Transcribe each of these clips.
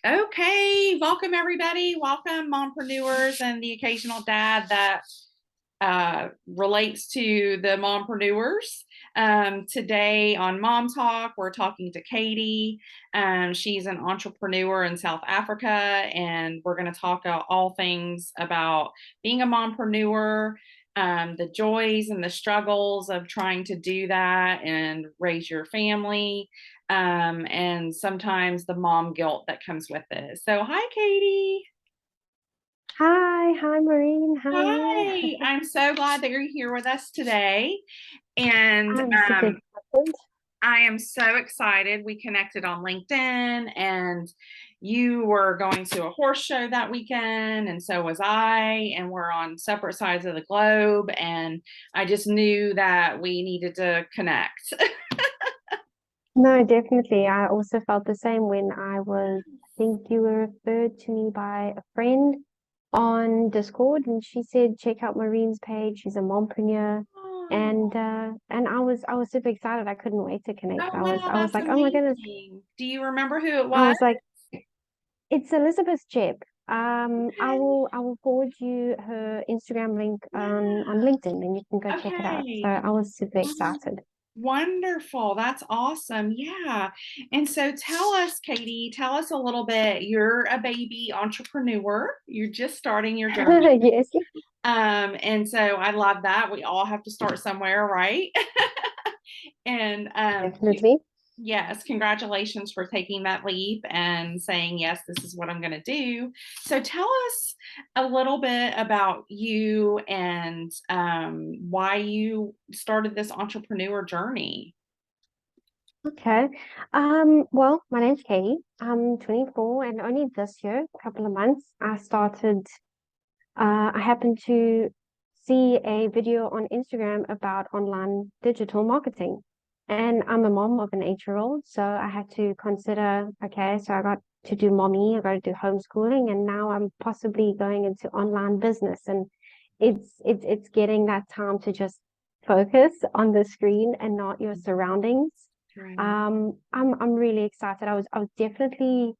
Okay, welcome everybody. Welcome, mompreneurs and the occasional dad that relates to the mompreneurs. Today on Mom Talk, we're talking to Keiti. She's an entrepreneur in South Africa, and we're going to talk all things about being a mompreneur, the joys and the struggles of trying to do that and raise your family, and sometimes the mom guilt that comes with it. So, hi, Keiti. Hi, Maureen. How are you? Hi, I'm so glad that you're here with us today. And I'm super excited. I am so excited. We connected on LinkedIn, and you were going to a horse show that weekend, and so was I. And we're on separate sides of the globe. And I just knew that we needed to connect. No, definitely. I also felt the same when I think you were referred to me by a friend on Discord, and she said, check out Maureen's page. She's a mompreneur. And I was super excited. I couldn't wait to connect. Oh, I was wow, I was that's like, oh my goodness. amazing. Do you remember who it I was? was like, it's Elizabeth Jebb. I will forward you her Instagram link on LinkedIn, and you can go check it out. So Okay. I was super excited. Wonderful. That's awesome. Yeah. And so tell us, Keiti, tell us a little bit. You're a baby entrepreneur. You're just starting your journey. Yes, And so I love that. We all have to start somewhere, right? And definitely. yes, congratulations for taking that leap and saying, yes, this is what I'm going to do. So tell us a little bit about you and why you started this entrepreneur journey. Okay. Well, my name's Katie. I'm 24, and only this year, a couple of months, I happened to see a video on Instagram about online digital marketing. And I'm a mom of an 8-year-old, so I had to consider, okay, so I got to do mommy, I got to do homeschooling, and now I'm possibly going into online business. And it's getting that time to just focus on the screen and not your surroundings. Right. I'm really excited. I was definitely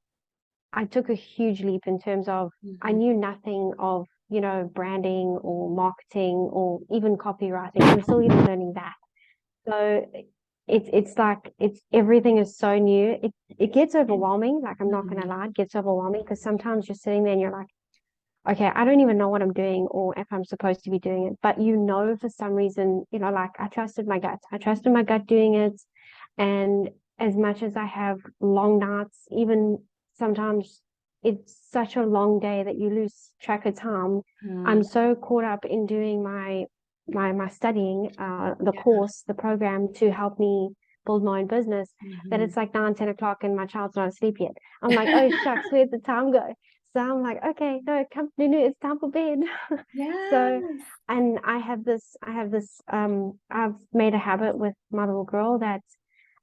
I took a huge leap in terms of I Mhm. knew nothing of, branding or marketing or even copywriting. I'm still even learning that. So it's like it's everything is so new. It gets overwhelming. Like I'm not gonna Mhm. lie, it gets overwhelming because sometimes you're sitting there and you're like, okay, I don't even know what I'm doing or if I'm supposed to be doing it. But for some reason, like I trusted my gut. I trusted my gut doing it. And as much as I have long nights, even sometimes it's such a long day that you lose track of time. I'm Mhm. so caught up in doing my studying, the Yeah. course, the program to help me build my own business, that Mhm. it's like 9, 10 o'clock and my child's not asleep yet. I'm like, oh shucks, where'd the time go? So I'm like, okay, no, come, no, it's time for bed. So, Yes. and I've made a habit with my little girl that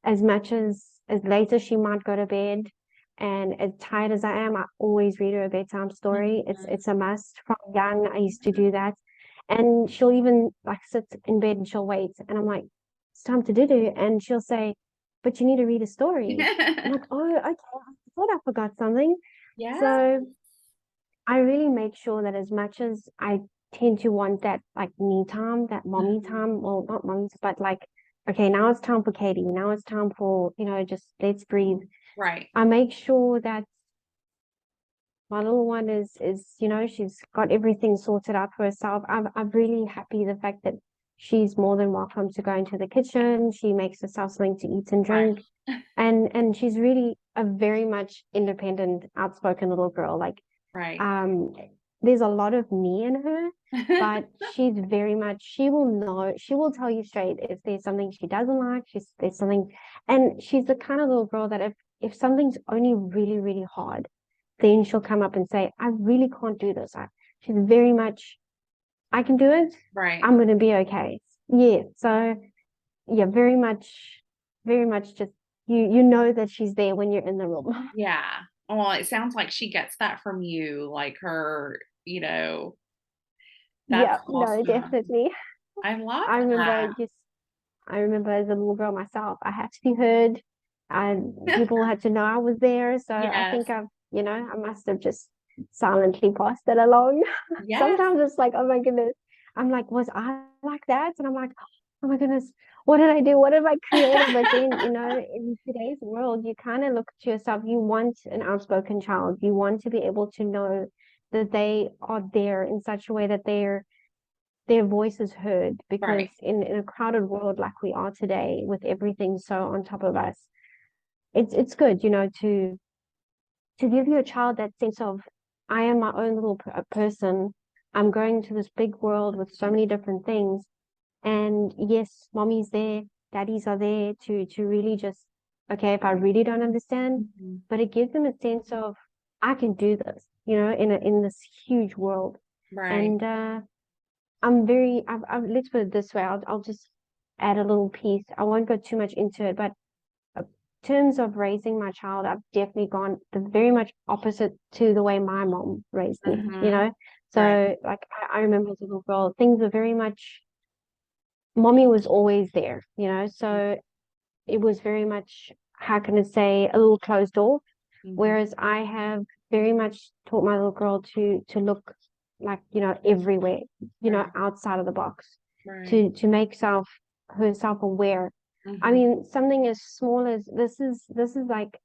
as much as late as she might go to bed and as tired as I am, I always read her a bedtime story. It's Mhm. a must. From young, I used to do that. And she'll even like sit in bed and she'll wait. And I'm like, it's time to do. And she'll say, but you need to read a story. I'm like, oh, okay. I thought I forgot something. Yeah. So I really make sure that as much as I tend to want that like me time, that mommy Mhm. time, well, not mommy, but like, okay, now it's time for Katie. Now it's time for, just let's breathe. Right. I make sure that my little one she's got everything sorted out for herself. I'm really happy the fact that she's more than welcome to go into the kitchen. She makes herself something to eat and Right. drink. And she's really a very much independent, outspoken little girl. Like Right. um, there's a lot of me in her, but she's very much, she will tell you straight if there's something she doesn't like, there's something, and she's the kind of little girl that if something's only really, really hard, then she'll come up and say, I really can't do this. She's very much, I can do it. Right. I'm going to be okay. Yeah. So yeah, very much just, you know that she's there when you're in the room. Yeah. Well, it sounds like she gets that from you, like her, that's Yeah, no, awesome. definitely. I love I remember that. just I remember as a little girl myself, I had to be heard. People had to know I was there. So I Yes. think I must have just silently passed it along. Yes. Sometimes it's like, oh my goodness. I'm like, was I like that? And I'm like, oh my goodness, what did I do? What have I created? But then, in today's world, you kind of look to yourself. You want an outspoken child. You want to be able to know that they are there in such a way that their voice is heard, because Right. in a crowded world like we are today, with everything so on top of us, it's good, to give your child that sense of, I am my own little person. I'm going to this big world with so many different things. And yes, mommy's there, daddies are there to really just, okay, if I really don't understand, Mhm. but it gives them a sense of, I can do this, in this huge world. Right. And let's put it this way, I'll just add a little piece. I won't go too much into it, but terms of raising my child, I've definitely gone the very much opposite to the way my mom raised me, Mhm. Right. So like I remember as a little girl, things were very much, mommy was always there, so it was very much, how can I say, a little closed off. Mhm. Whereas I have very much taught my little girl to look like, everywhere, Right. outside of the box, Right. to make herself aware. I Mhm. mean, something as small as this is like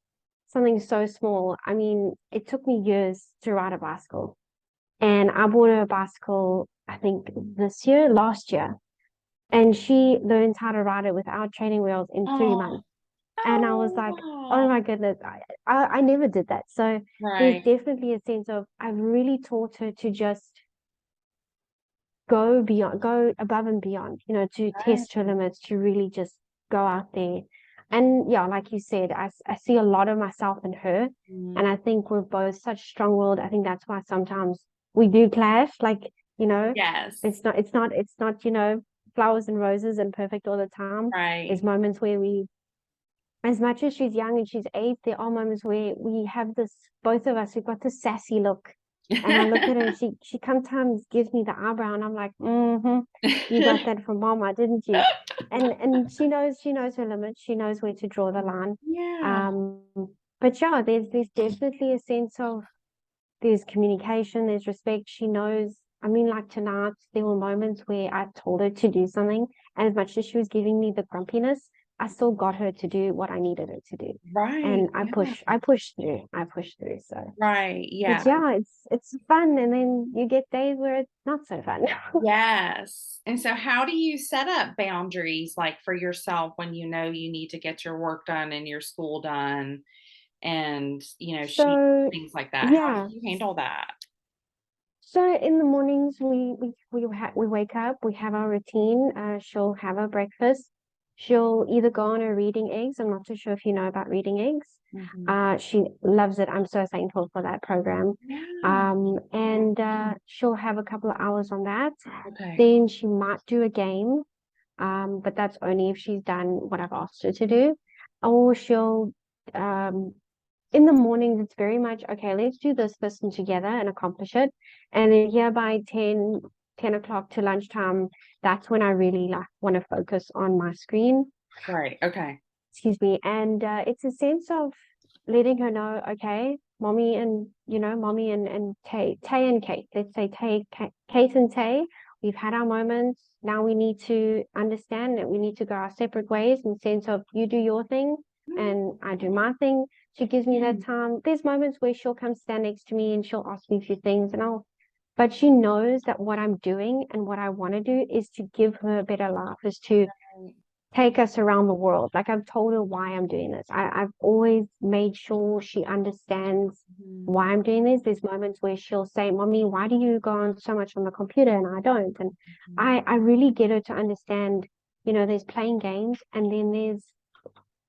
something so small. I mean, it took me years to ride a bicycle. And I bought her a bicycle, I think last year. And she learned how to ride it without training wheels in 3 months. Oh. And I was like, oh Oh. my goodness, I never did that. So there's Right. definitely a sense of, I've really taught her to just go beyond, go above and beyond, to Right. test her limits, to really just go out there. And yeah, like you said, I see a lot of myself in her. And Mhm. I think we're both such strong-willed. I think that's why sometimes we do clash. Like, you know, Yes. it's not, flowers and roses and perfect all the time. Right. There's moments where as much as she's young and she's 8, there are moments where we have this, both of us, we've got this sassy look. And I look at her and she sometimes gives me the eyebrow and I'm like, you got that from mama, didn't you? And she knows her limits. She knows where to draw the line. Yeah. Um, but yeah, there's definitely a sense of, there's communication, there's respect. She knows. I mean, like tonight, there were moments where I told her to do something, and as much as she was giving me the grumpiness, I still got her to do what I needed her to do. Right. And I Yeah. push, I pushed through, I pushed through. So, Right. Yeah. but yeah, it's fun, and then you get days where it's not so fun. Yes. And so how do you set up boundaries like for yourself when you know you need to get your work done and your school done and, she So things like that? How do yeah, you handle that? so in the mornings we wake up, we have our routine. She'll have her breakfast. She'll either go on her reading eggs. I'm not too sure if you know about reading eggs. Mhm. She loves it. I'm so thankful for that program. Yeah. And she'll have a couple of hours on that. Okay. Then she might do a game, but that's only if she's done what I've asked her to do. Or she'll um, in the mornings, it's very much, okay, let's do this and together and accomplish it. And then here by 10 o'clock to lunchtime, that's when I really like want to focus on my screen. Right. Okay. Excuse me. And it's a sense of letting her know, okay, mommy and Tay and Kate. Let's say Kate and Tay, we've had our moments. Now we need to understand that we need to go our separate ways, in the sense of, you do your thing and I do my thing. She gives me that time. There's moments where she'll come stand next to me and she'll ask me a few things, but she knows that what I'm doing and what I want to do is to give her a better life, is to Right. take us around the world. Like, I've told her why I'm doing this. I've always made sure she understands Mhm. why I'm doing this. There's moments where she'll say, Mommy, why do you go on so much on the computer and I don't? And Mhm. I really get her to understand, there's playing games and then there's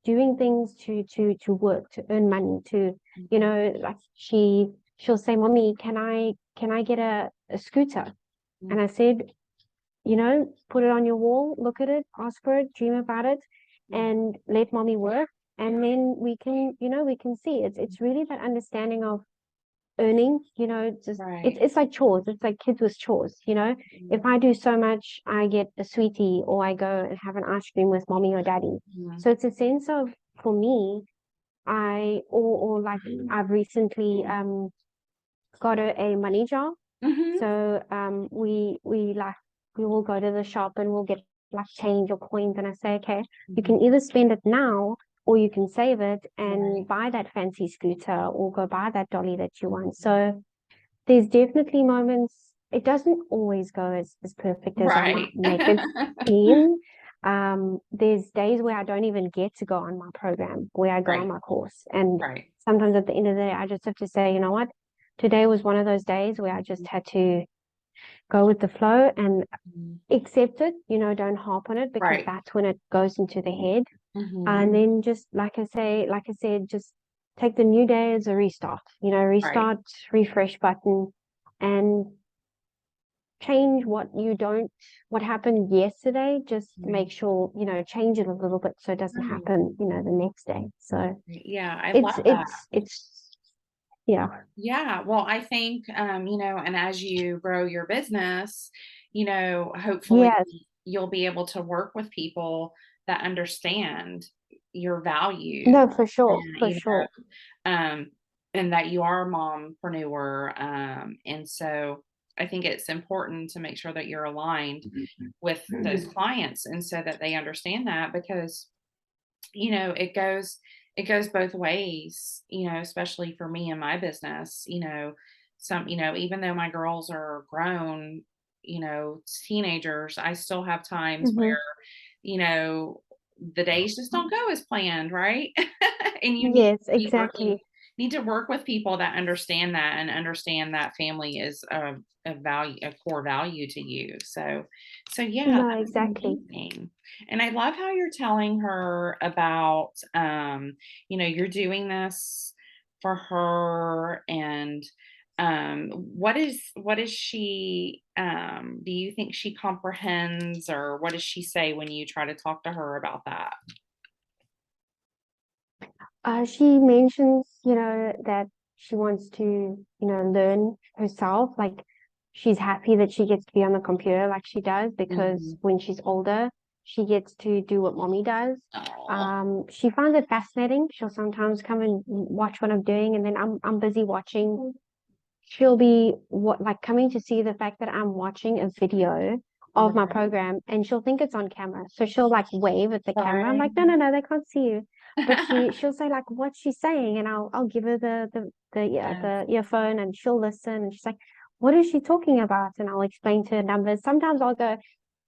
doing things to work, to earn money, to, Mhm. like she'll say, Mommy, can I get a scooter? And I said, put it on your wall, look at it, ask for it, dream about it, Mhm. and let mommy work. And then we can see it's really that understanding of earning, just it's Right. it's like chores. It's like kids with chores, Mhm. If I do so much, I get a sweetie or I go and have an ice cream with mommy or daddy. Mhm. So it's a sense of, for me, or like I've recently got a money jar. Mm-hmm. So we will go to the shop and we'll get like change or coins, and I say, okay, you can either spend it now or you can save it and buy that fancy scooter or go buy that dolly that you want. So there's definitely moments. It doesn't always go as perfect as I Right. might make it seem. There's days where I don't even get to go on my program, where I go on Right. my course. And Right. sometimes at the end of the day, I just have to say, you know what? Today was one of those days where I just had to go with the flow and accept it, don't harp on it, because Right. that's when it goes into the head. Mm-hmm. And then just like I said, just take the new day as a restart, Right. restart, refresh button, and change what happened yesterday. Just make sure, change it a little bit so it doesn't Right. happen, the next day. So Yeah, I it's, love that. yeah. Yeah, well, I think, and as you grow your business, hopefully Yes. you'll be able to work with people that understand your value, No, for sure, and, for sure. um, and that you are a mompreneur. And so I think it's important to make sure that you're aligned with those clients, and so that they understand that, because it goes both ways, especially for me and my business. Even though my girls are grown, teenagers, I still have times Hmm. where, you know, the days just don't go as planned, right? And you need Yes, to be exactly. working need to work with people that understand that, and understand that family is a core value to you. So yeah, No, that's exactly. amazing. And I love how you're telling her about, you're doing this for her. And what is she, do you think she comprehends, or what does she say when you try to talk to her about that? She mentions, that she wants to, learn herself. Like she's happy that she gets to be on the computer like she does, because Mhm. when she's older, she gets to do what mommy does. Oh, She finds it fascinating. She'll sometimes come and watch what I'm doing, and then I'm busy watching. She'll be coming to see the fact that I'm watching a video of my right. program, and she'll think it's on camera. So she'll like wave at the camera. I'm Right. like, no, no, no, they can't see you. But she'll say like what's she saying, and I'll give her Yes. the earphone, and she'll listen, and she's like, what is she talking about? And I'll explain to her numbers. Sometimes I'll go,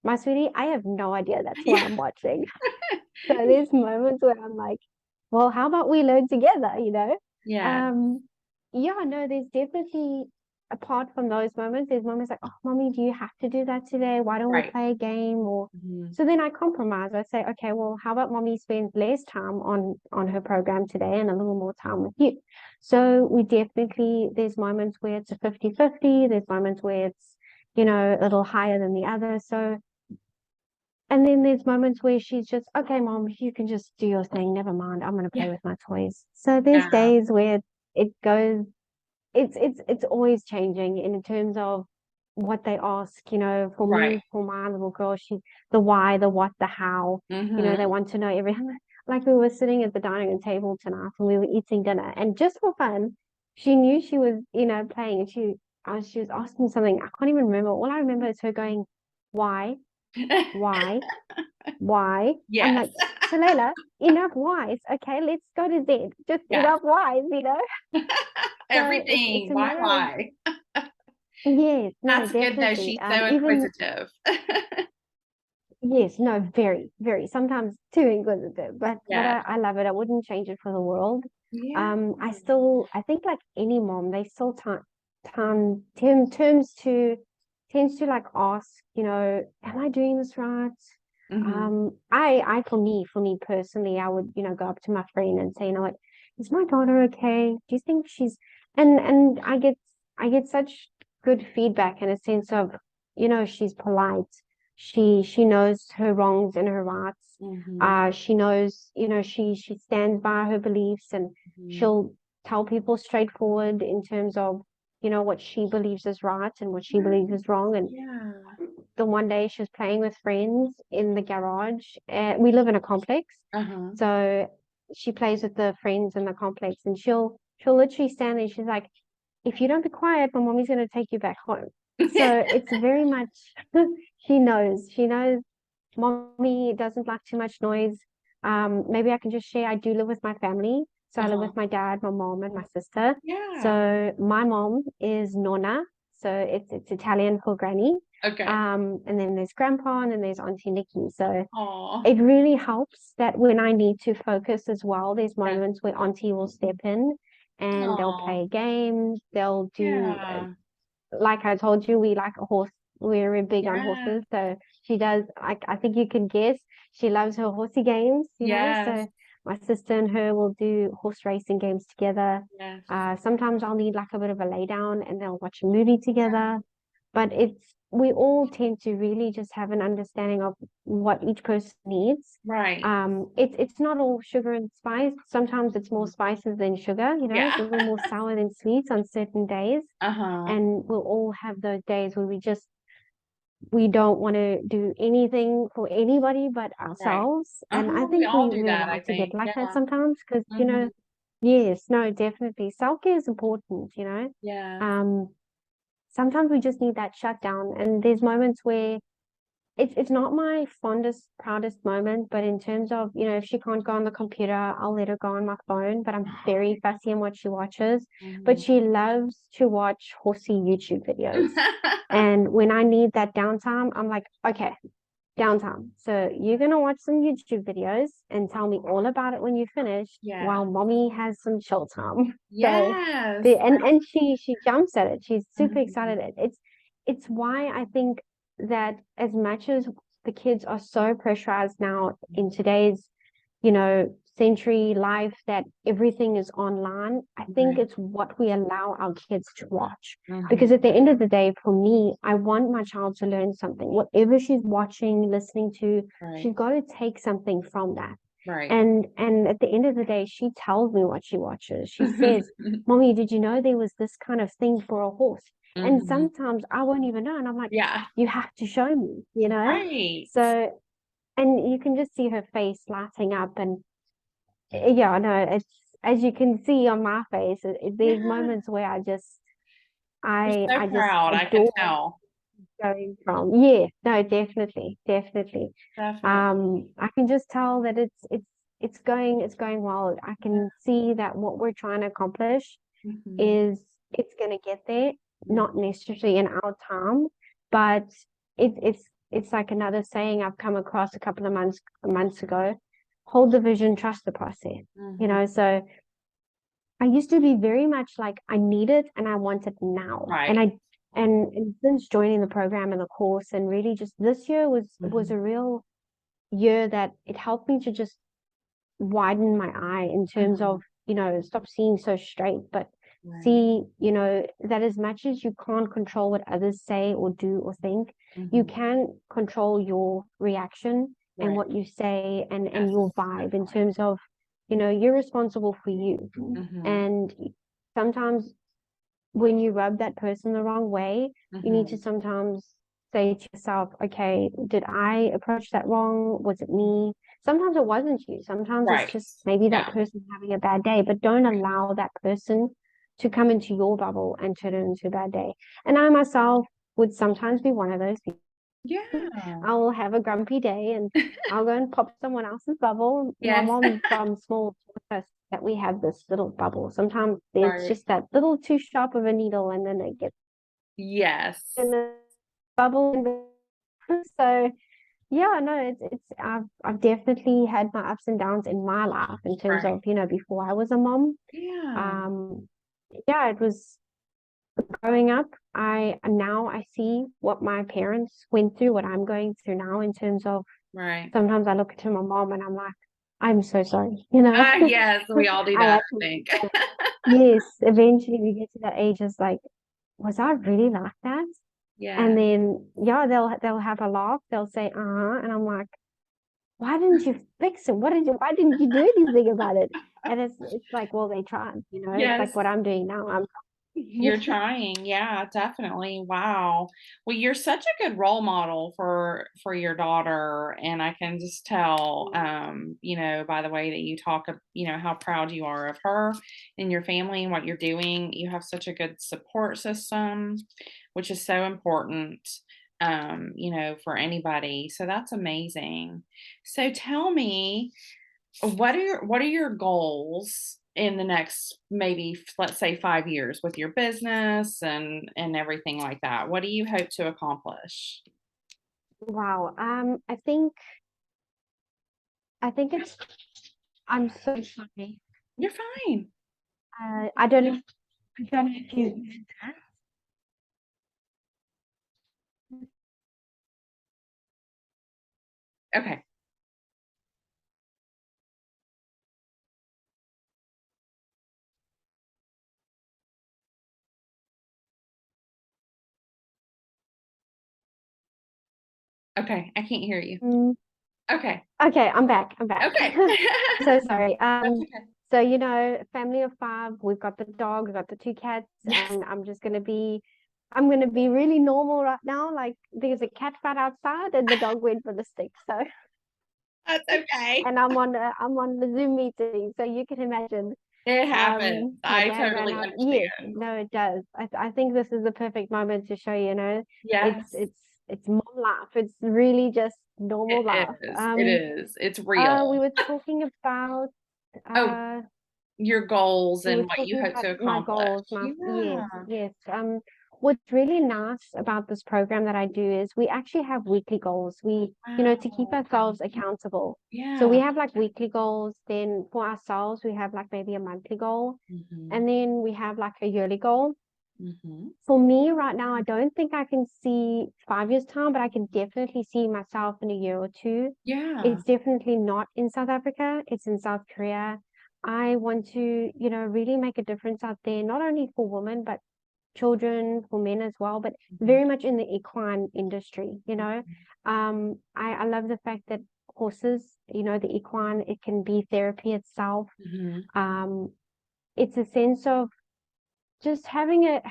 my sweetie, I have no idea. That's what Yeah. I'm watching. So there's moments where I'm like, well, how about we learn together? Yeah. Um, yeah, no, there's definitely, apart from those moments, there's moments like, oh, mommy, do you have to do that today? Why don't we Right. play a game? Or Mhm. so then I compromise. I say, okay, well, how about mommy spends less time on her program today and a little more time with you? So there's moments where it's a 50-50. There's moments where it's, a little higher than the other. So, and then there's moments where she's just, okay, mom, you can just do your thing. Never mind. I'm going to play Yeah. with my toys. So there's Yeah. days where it goes, it's always changing in terms of what they ask. For Right. me, for my little girl, she, the why, the what, the how, they Mhm. want to know everything. Like we were sitting at the dining room table tonight and we were eating dinner, and just for fun, she knew she was, playing, and she was asking something. I can't even remember. All I remember is her going, why, why, why? I'm Yes. like, Talela, enough whys. Okay, let's go to Z. Just Yes. enough whys. So it's Everything. a Why? matter of, Why? yes, no, That's good though. definitely. She's so Even inquisitive. yes, no, very, very, sometimes too inquisitive, but Yes. I love it. I wouldn't change it for the world. Yeah. I think like any mom, they still time tends to like ask, am I doing this right? Mhm. For me personally, I would, go up to my friend and say, what, is my daughter okay? Do you think she's, and I get such good feedback in a sense of, she's polite. She knows her wrongs and her rights. Mhm. She knows, she stands by her beliefs, and Mhm. she'll tell people straightforward in terms of, what she believes is right and what she believes Right. is wrong. And Yeah. the one day she was playing with friends in the garage. We live in a complex, Uh-huh. so she plays with the friends in the complex, and she'll literally stand there. She's like, if you don't be quiet, my mommy's going to take you back home. So it's very much, she knows mommy doesn't like too much noise. Maybe I can just share. I do live with my family. So I live with my dad, my mom, and my sister. Yeah. So my mom is Nonna. So it's Italian for granny. Okay. And then there's grandpa, and then there's Auntie Nikki. So Aw. it really helps that when I need to focus as well, there's moments where Auntie will step in and they'll Aw. play games. They'll do, Yeah. like I told you, we like a horse. We're big on Yeah. horses. So she does, I think you can guess, she loves her horsey games, you know. Yes. So my sister and her will do horse racing games together. Yes. Sometimes I'll need like a bit of a lay down and they'll watch a movie together. But we all tend to really just have an understanding of what each person needs. Right. It's not all sugar and spice. Sometimes it's more spices than sugar, you know, Yeah. it's a little more sour than sweets on certain days. And we'll all have those days where we don't want to do anything for anybody but ourselves. And I We think all we're do that, I allowed to get think. like that Yeah. sometimes because, you know, yes, no, definitely. Self-care is important, you know. Yeah. Sometimes we just need that shutdown. And there's moments where it's not my fondest, proudest moment, but in terms of, you know, if she can't go on the computer, I'll let her go on my phone, but I'm very fussy on what she watches. But she loves to watch horsey YouTube videos. And when I need that downtime, I'm like, okay, downtime. So you're gonna watch some YouTube videos and tell me all about it when you finish, while mommy has some chill time. Yes. So and she jumps at it. She's super excited. It's why I think that as much as the kids are so pressurized now in today's, you know, century life, that everything is online, I think it's what we allow our kids to watch. Because at the end of the day, for me, I want my child to learn something. Whatever she's watching, listening to, she's got to take something from that. Right. And at the end of the day, she tells me what she watches. She says, Mommy, did you know there was this kind of thing for a horse? And sometimes I won't even know. And I'm like, Yeah. you have to show me, you know? Right. So, and you can just see her face lighting up. And yeah, no, it's, as you can see on my face, there's moments where I just You're so just proud, I can adore tell. going from. Yeah, no, definitely. Definitely. I can just tell that it's going well. I can see that what we're trying to accomplish is it's going to get there, not necessarily in our time, but it's like another saying I've come across a couple of months ago: hold the vision, trust the process. You know, so I used to be very much like I need it and I want it now. Right. And since joining the program and the course, and really just this year was a real year that it helped me to just widen my eye in terms of, you know, stop seeing so straight, but see, you know, that as much as you can't control what others say or do or think, you can control your reaction and what you say and your vibe in terms of, you know, you're responsible for you. And sometimes when you rub that person the wrong way, you need to sometimes say to yourself, okay, did I approach that wrong? Was it me? Sometimes it wasn't you. Sometimes it's just maybe that person's having a bad day, but don't allow that person to come into your bubble and turn it into a bad day. And I myself would sometimes be one of those people. Yeah. I'll have a grumpy day and I'll go and pop someone else's bubble. My Yes. mom from small taught us that we have this little bubble. Sometimes there's just that little too sharp of a needle and then it gets Yes. in the bubble. So yeah, no, it's I've definitely had my ups and downs in my life in terms of, you know, before I was a mom. Yeah. Yeah, it was growing up. Now I see what my parents went through, what I'm going through now in terms of sometimes I look to my mom and I'm like, I'm so sorry, you know. Yes, we all do that, I think. Yes, eventually we get to that age, it's like, was I really like that? Yeah. And then yeah, they'll have a laugh, they'll say, and I'm like, why didn't you fix it? Why didn't you do anything about it? And it's like, well, they tried, you know, it's like what I'm doing now. I'm You're trying. Yeah, definitely. Wow. Well, you're such a good role model for your daughter, and I can just tell by the way that you talk how proud you are of her and your family and what you're doing. You have such a good support system, which is so important for anybody. So that's amazing. So tell me, what are your goals in the next, maybe let's say 5 years, with your business and everything like that? What do you hope to accomplish? Wow. I think it's I'm so sorry. You're fine. I don't know if you Okay. Okay. I can't hear you. Mm, Okay. okay, I'm back. I'm back. Okay. So sorry. That's okay. So family of five, we've got the dog, we've got the two cats, Yes. and I'm gonna be really normal right now. Like there's a cat fight outside and the dog went for the stick. So That's okay. and I'm on the Zoom meeting, so you can imagine. It happens. My I dad ran totally out. Yes, understand. no, it does. I think this is the perfect moment to show it's Yes. it's mom life. It's really just normal It life. is. It is. It's real. We were talking about Oh, uh your goals we were and what you talking hope about to my accomplish. goals, Yeah. yes. What's really nice about this program that I do is we actually have weekly goals. To keep Wow. ourselves accountable. So we Yeah. have like weekly goals, then for ourselves, we have like maybe a monthly goal, Mhm. and then we have like a yearly goal. Mhm. For me right now, I don't think I can see 5 years time, but I can definitely see myself in a year or two. Yeah. It's definitely not in South Africa, it's in South Korea. I want to, really make a difference out there, not only for women, but children, for men as well, but Mhm. very much in the equine industry. I love the fact that horses, the equine, it can be therapy itself. Mhm. Um, it's a sense of just having it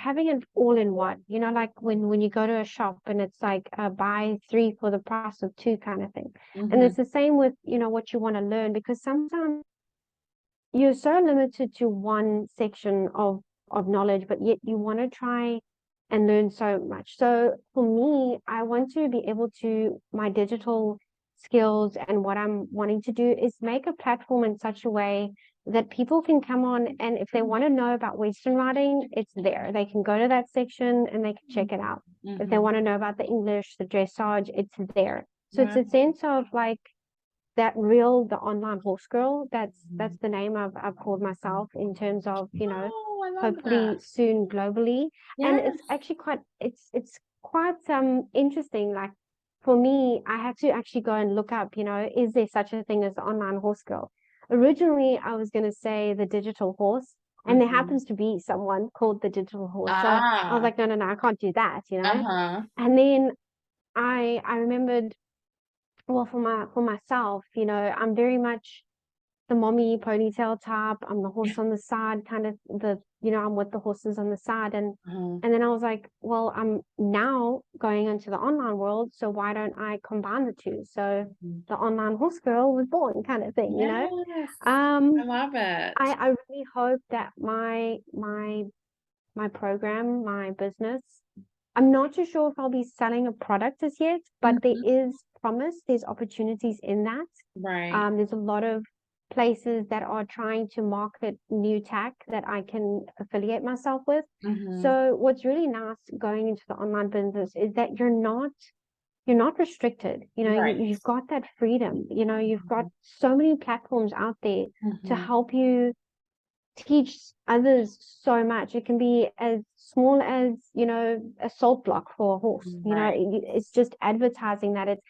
all in one, like when you go to a shop and it's like buy three for the price of two kind of thing. And Mhm. it's the same with what you want to learn, because sometimes you're so limited to one section of knowledge, but yet you want to try and learn so much. So for me, I want to be able to, my digital skills and what I'm wanting to do is make a platform in such a way that people can come on, and if they want to know about Western riding, it's there. They can go to that section and they can check it out. If they Mhm. want to know about the English, the dressage, it's there. So it's Wow. a sense of like the online horse girl. That's Mhm. the name I've called myself, in terms of Oh, I love that. hopefully soon globally. And Yes. it's actually quite interesting. Like for me, I had to actually go and look up, is there such a thing as the online horse girl? Originally I was going to say the digital horse, and there Mhm. happens to be someone called the digital horse, so I was Ah. like, no, no, no, I can't do that. Uh-huh. And then I remembered, well, for myself, I'm very much the mommy ponytail type. I'm the Yeah. horse on the side, kind of I'm with the horses on the side. And Uh-huh. and then I was like, well, I'm now going into the online world, so why don't I combine the two? So Mhm. the online horse girl was born, kind of thing. Yes. I Um, love it. I really hope that my program, my business, I'm not too sure if I'll be selling a product as yet, but there Mhm. is promise, there's opportunities in that. Right. There's a lot of places that are trying to market new tech that I can affiliate myself with. Mhm. So what's really nice going into the online business is that you're not restricted. Right. You've got that freedom. You've got so many platforms out there to Mhm. help you teach others so much. It can be as small as, a salt block for a horse. Right. It's just advertising that. It's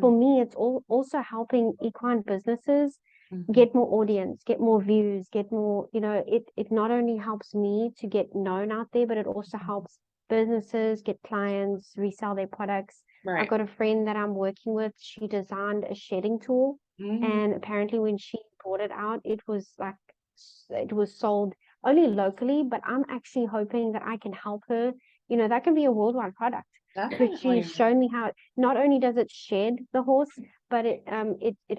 For me, it's also helping equine businesses Mhm. get more audience, get more views, get more, it not only helps me to get known out there, but it also helps businesses get clients, resell their products. I've Right. got a friend that I'm working with. She designed a shedding tool, Mhm. and apparently when she brought it out, it was sold only locally, but I'm actually hoping that I can help her. You know, that can be a worldwide product. But Definitely. she's shown me how not only does it shed the horse, but it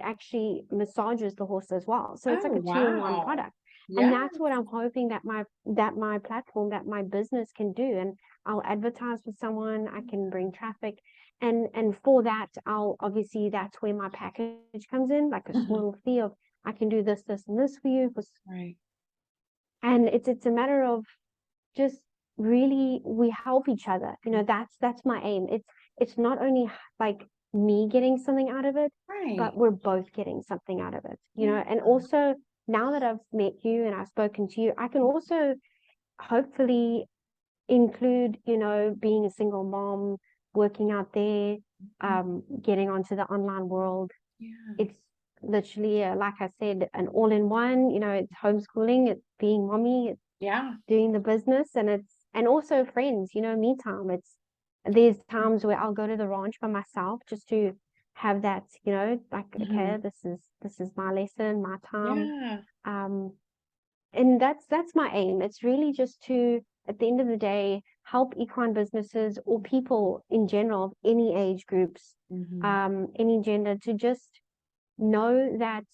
actually massages the horse as well. So it's Oh, like a two-in-one wow. product. And Yeah. that's what I'm hoping that my platform, that my business can do. And I'll advertise with someone, I can bring traffic. And for that, I'll obviously, that's where my package comes in, like a Mhm. small fee of I can do this, this, and this for you. Right. And it's a matter of just really we help each other. You know, that's my aim. It's not only like me getting something out of it, Right. but we're both getting something out of it, you Yeah. know. And also, now that I've met you and I've spoken to you, I can also hopefully include, you know, being a single mom, working out there, getting onto the online world. Yeah. It's literally, like I said, an all-in-one. You know, it's homeschooling, it's being mommy, it's Yeah. doing the business, and also friends, you know, me time. There's times where I'll go to the ranch by myself just to have that, you know, like, okay, Mhm. this is my lesson, my time. Yeah. Um, and that's my aim. It's really just to, at the end of the day, help equine businesses or people in general of any age groups, Mhm. any gender, to just know that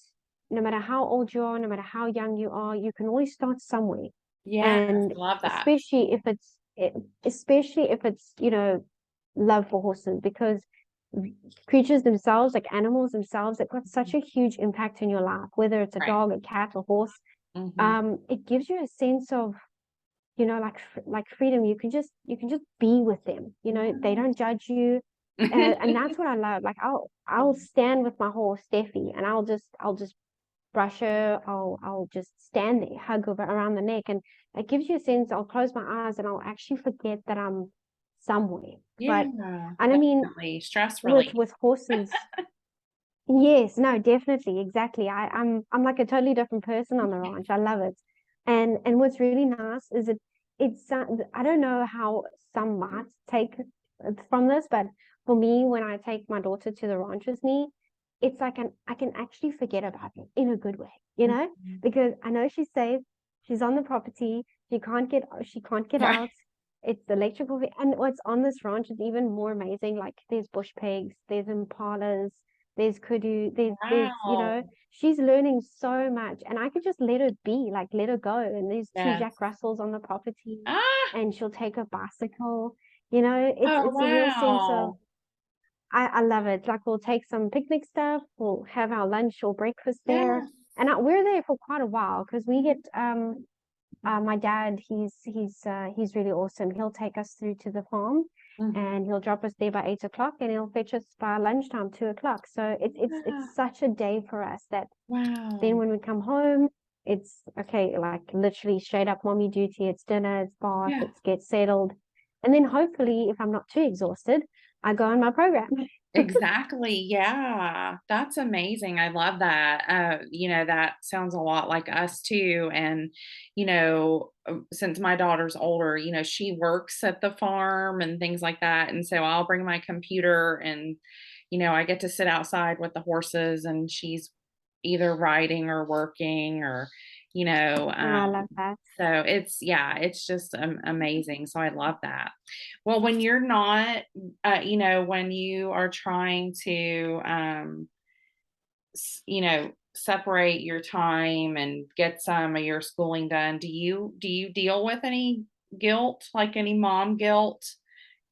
no matter how old you are, no matter how young you are, you can always start somewhere. Yes, And love that. especially if it's, you know, love for horses, because creatures themselves, like animals themselves, that got such a huge impact in your life, whether it's a Right. dog, a cat, a horse. Mhm. It gives you a sense of, you know, like freedom. You can just be with them, you know, they don't judge you. And that's what I love. Like I'll stand with my horse Steffi, and I'll just brush her. I'll just stand there, hug her around the neck, and it gives you a sense. I'll close my eyes and I'll actually forget that I'm somewhere. But Yeah, and I mean, definitely. Stress with relief. with horses, yes, no, definitely, exactly. I'm like a totally different person on the ranch. I love it. And what's really nice is I don't know how some might take from this, but for me, when I take my daughter to the ranch with me, it's like I can actually forget about it in a good way, you know, Mhm. because I know she's safe, she's on the property, she can't get Right. out. It's electrical, and what's on this ranch is even more amazing. Like there's bush pigs, there's impalas, there's kudu, there's, you Wow. know, she's learning so much, and I could just let her be, like let her go. And there's two Yes. Jack Russells on the property, Ah, and she'll take a bicycle. You know, it's oh, it's a real sense of wow. I love it. Like we'll take some picnic stuff, we'll have our lunch or breakfast there, Yes. and we're there for quite a while because we get my dad, he's really awesome. He'll take us through to the farm, Mhm. and he'll drop us there by 8 o'clock, and he'll fetch us by lunchtime, 2 o'clock. So it's Yeah. such a day for us that then Wow. when we come home, it's okay, like literally straight up mommy duty. It's dinner, it's bath, Yeah. it's get settled. And then hopefully, if I'm not too exhausted, I go on my program. Exactly. Yeah. That's amazing. I love that. That sounds a lot like us too. And, since my daughter's older, she works at the farm and things like that. And so I'll bring my computer and, I get to sit outside with the horses and she's either riding or working or, you know, Oh, um, I love that. so it's just amazing. So I love that. Well, when you're not, when you are trying to, separate your time and get some of your schooling done, do you deal with any guilt, like any mom guilt?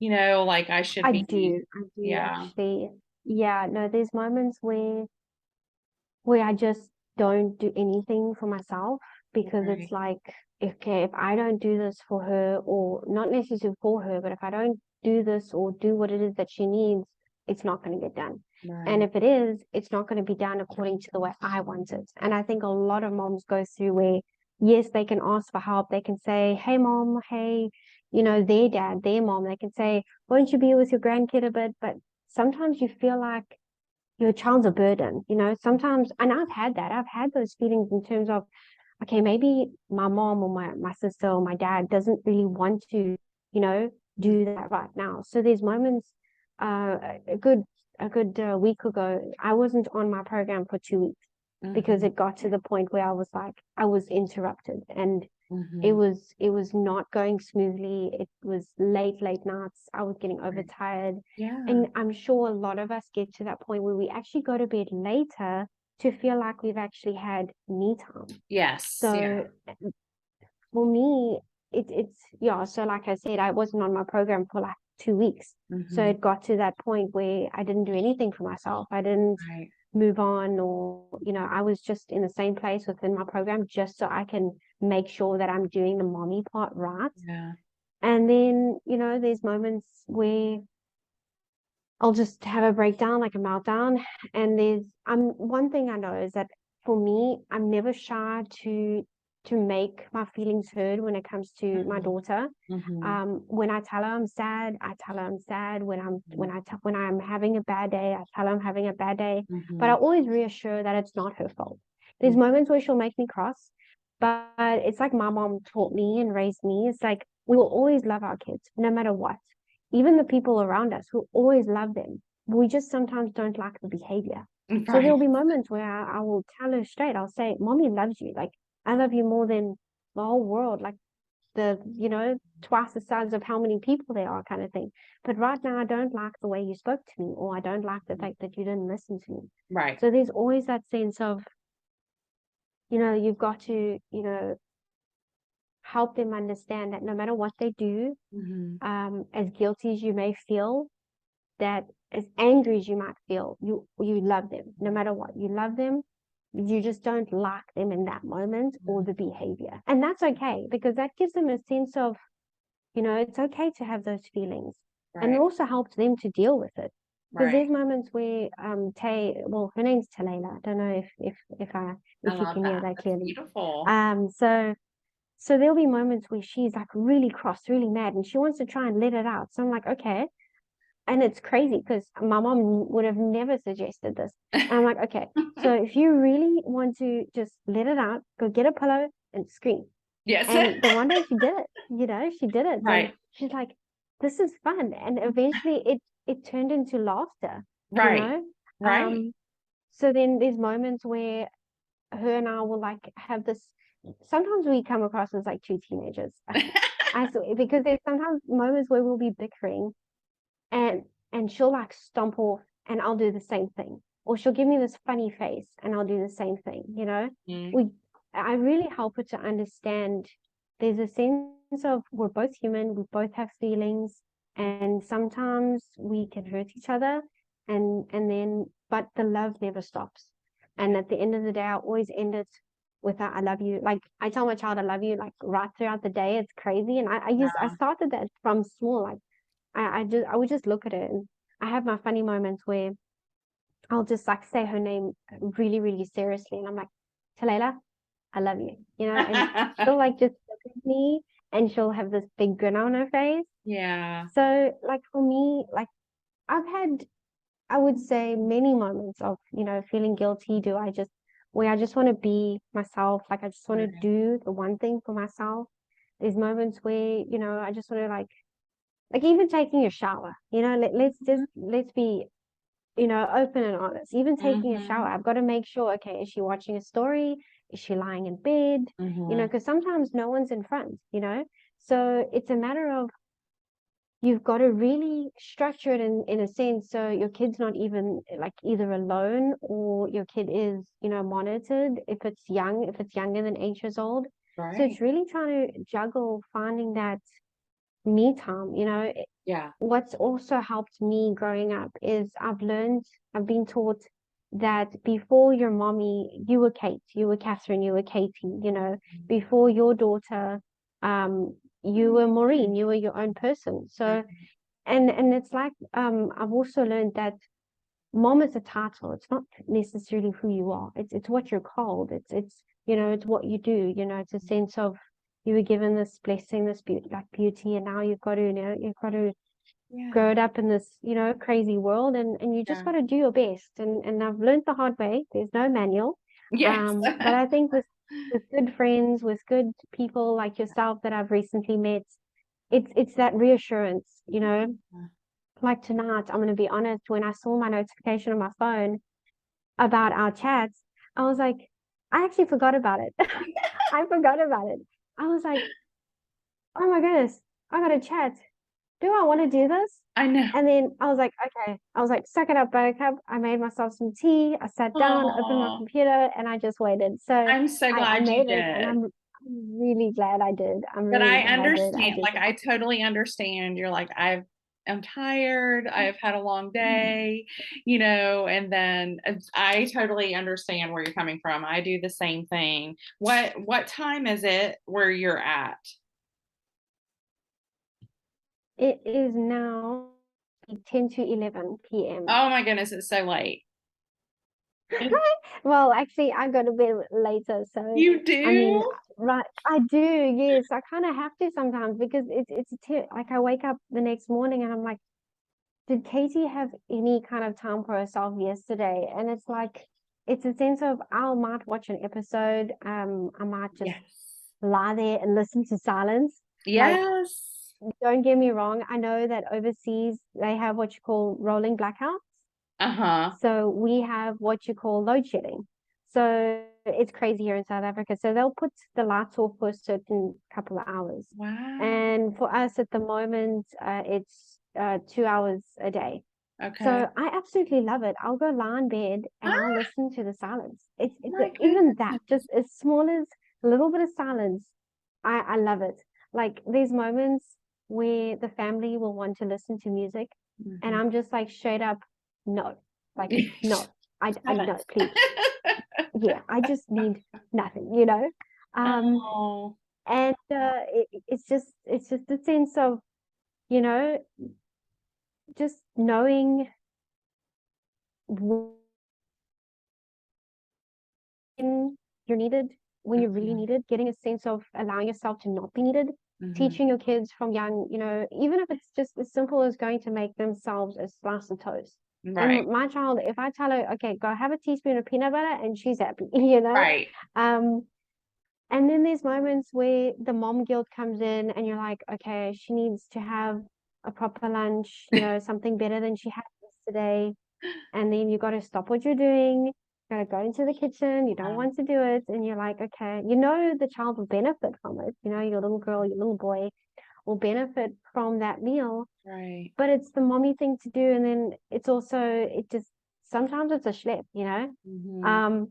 Like I should be, I do yeah, actually. Yeah, no, there's moments where I just don't do anything for myself, because it's right, like, okay, if I don't do this for her, or not necessarily for her, but if I don't do this or do what it is that she needs, it's not going to get done. And right, if it is, it's not going to be done according to the way I want it. And I think a lot of moms go through where, yes, they can ask for help. They can say, hey, mom, hey, you know, their dad, their mom, they can say, won't you be with your grandkid a bit? But sometimes you feel like your child's a burden, you know, sometimes. And I've had those feelings in terms of, okay, maybe my mom or my sister or my dad doesn't really want to, you know, do that right now. So there's moments, uh, a good, week ago, I wasn't on my program for 2 weeks because mhm, it got to the point where I was like, I was interrupted. And It Mhm. was not going smoothly. It was late nights. I was getting Right. overtired. Yeah. And I'm sure a lot of us get to that point where we actually go to bed later to feel like we've actually had me time. Yes. Yeah. So for me, it's yeah, so like I said, I wasn't on my program for like 2 weeks. So Mhm. it got to that point where I didn't do anything for myself. I didn't Right. move on, or I was just in the same place within my program just so I can make sure that I'm doing the mommy part right. Yeah. And then, there's moments where I'll just have a breakdown, like a meltdown. And one thing I know is that for me, I'm never shy to make my feelings heard when it comes to my Mhm. daughter. Mhm. When I tell her I'm sad, I tell her I'm sad. Mhm. When I'm having a bad day, I tell her I'm having a bad day. But I Mhm. always reassure that it's not her fault. There's Mhm. moments where she'll make me cross, but it's like my mom taught me and raised me. It's like we will always love our kids, no matter what. Even the people around us who always love them. We just sometimes don't like the behavior. So Right. there'll be moments where I will tell her straight, I'll say, Mommy loves you. Like, I love you more than the whole world. Like, twice the size of how many people there are, kind of thing. But right now, I don't like the way you spoke to me, or I don't like the fact that you didn't listen to me. Right. So there's always that sense of, you've got to, help them understand that no matter what they do, Mhm. as guilty as you may feel, that as angry as you might feel, you love them no matter what. You love them. You just don't like them in that moment or Mhm. the behavior. And that's okay, because that gives them a sense of, it's okay to have those feelings. And it Right. also helps them to deal with it. Because Right. there's moments where Tay, well, her name's Talayla. I don't know I if you love can hear that. that That's clearly. beautiful. So there'll be moments where she's like really cross, really mad, and she wants to try and let it out. So I'm like, okay. And it's crazy because my mom would have never suggested this. And I'm like, okay, so if you really want to just let it out, go get a pillow and scream. Yes. And the one day she did it, she did it. And Right. she's like, this is fun. And eventually it turned into laughter, you Right. know? Right. Um, so then there's moments where her and I will like have this. Sometimes we come across as like two teenagers. I swear, because there's sometimes moments where we'll be bickering, and she'll like stomp off, and I'll do the same thing, or she'll give me this funny face and I'll do the same thing. Mhm. We I really help her to understand there's a sense of we're both human, we both have feelings, and sometimes we can hurt each other, and then but the love never stops. And at the end of the day, I always end it with a, I love you. Like, I tell my child I love you like right throughout the day. It's crazy. And I Yeah. started that from small. Like, I would just look at it, and I have my funny moments where I'll just like say her name really, really seriously, and I'm like, Talayla, I love you, and she'll like just look at me, and she'll have this big grin on her face. Yeah. So like for me, like I've had, I would say, many moments of, feeling guilty. Where I just want to be myself, like I just want to Right. do the one thing for myself. There's moments where, I just want to like even taking a shower, let's be, open and honest. Even taking a shower, Mhm. I've got to make sure, okay, is she watching a story? Is she lying in bed? Mhm. Because sometimes no one's in front. So it's a matter of you've got to really structure it in a sense so your kid's not even like either alone, or your kid is, monitored if it's younger than 8 years old. So Right. it's really trying to juggle finding that me time. Yeah. What's also helped me growing up is I've been taught that before your mommy, you were Kate, you were Catherine, you were Katie. Before your daughter, you were Maureen, you were your own person. So, Mhm. and it's like, I've also learned that mom is a title. It's not necessarily who you are. It's what you're called. It's what you do. It's a sense of you were given this blessing, this beauty, and now you've got to Yeah. grow it up in this, crazy world, and you just Yeah. got to do your best. And I've learned the hard way. There's no manual. Yes. But I think with good friends, with good people like yourself that I've recently met, it's that reassurance. Like tonight, I'm going to be honest, when I saw my notification on my phone about our chats, I was like, I actually forgot about it. I forgot about it. I was like, oh my goodness, I got a chat. Do I want to do this? I know. And then I was like, okay. I was like, suck it up, buttercup. I made myself some tea. I sat down, opened my Oh, computer, and I just waited. So I'm so I glad you made it, and did. I'm really glad I did. I'm But really I glad I did. understand, like I totally understand. You're like, I'm tired. I've had a long day, and then I totally understand where you're coming from. I do the same thing. What time is it where you're at? It is now 10 to 11 p.m. Oh my goodness, it's so late. Well, actually, I go to bed later, so You I mean, do? right, I do, yes, I kind of have to sometimes because like I wake up the next morning and I'm like, did Katie have any kind of time for herself yesterday? And it's like, it's a sense of I might watch an episode, I might just Yes. lie there and listen to silence. Like, Yes. don't get me wrong, I know that overseas they have what you call rolling blackouts. Uh-huh. So we have what you call load shedding. So it's crazy here in South Africa. So they'll put the lights off for a certain couple of hours. Wow. And for us at the moment, it's 2 hours a day. Okay. So I absolutely love it. I'll go lie in bed and I'll Ah, listen to the silence. It's my even that, goodness. just as small as a little bit of silence. I love it. Like there's moments where the family will want to listen to music, and Mhm. I'm just like straight up, no, like no, I no, Haven't. please, yeah, I just need nothing. Um, Oh, and it's just a sense of you know just knowing when you're needed, when you're really mhm, needed, getting a sense of allowing yourself to not be needed, mhm. teaching your kids from young, even if it's just as simple as going to make themselves a slice of toast. Right, And my child, if I tell her, okay, go have a teaspoon of peanut butter, and she's happy. right. Um, and then there's moments where the mom guilt comes in, and you're like, okay, she needs to have a proper lunch, something better than she had yesterday. And then you got to stop what you're doing. You got to go into the kitchen. You don't want to do it. And you're like, okay, the child will benefit from it. Your little girl, your little boy will benefit from that meal. Right. But it's the mommy thing to do. And then sometimes it's a schlep. Mhm. Um,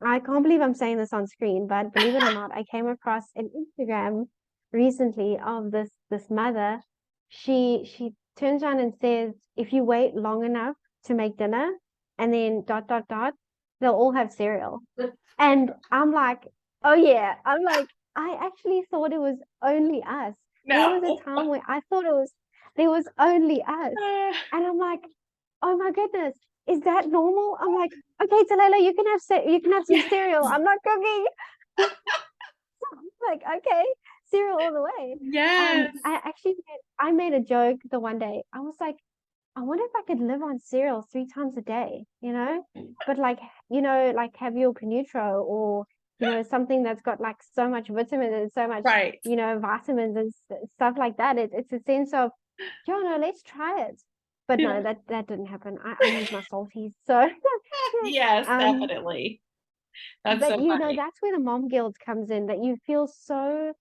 I can't believe I'm saying this on screen, but believe it or not, I came across an Instagram recently of this mother. She turns around and says, if you wait long enough to make dinner, and then dot dot dot, they'll all have cereal. And I'm like, oh yeah. I'm like, I actually thought it was only us. There was a No. time where I thought there was only us. Uh, And I'm like, oh my goodness, is that normal? I'm like, okay, Talela, you can have some yes. cereal. I'm not cooking. Like, okay, cereal all the way. Yes. I made a joke the one day. I was like, I wonder if I could live on cereal 3 times a day. But like heavier Canutro, or something that's got like so much vitamin and so much, Right. vitamins and stuff like that. It's a sense of, no, let's try it. But no, Yeah. that didn't happen. I need my salties. So Yes, um, definitely. That's but so funny. that's where the mom guilt comes in, that you feel so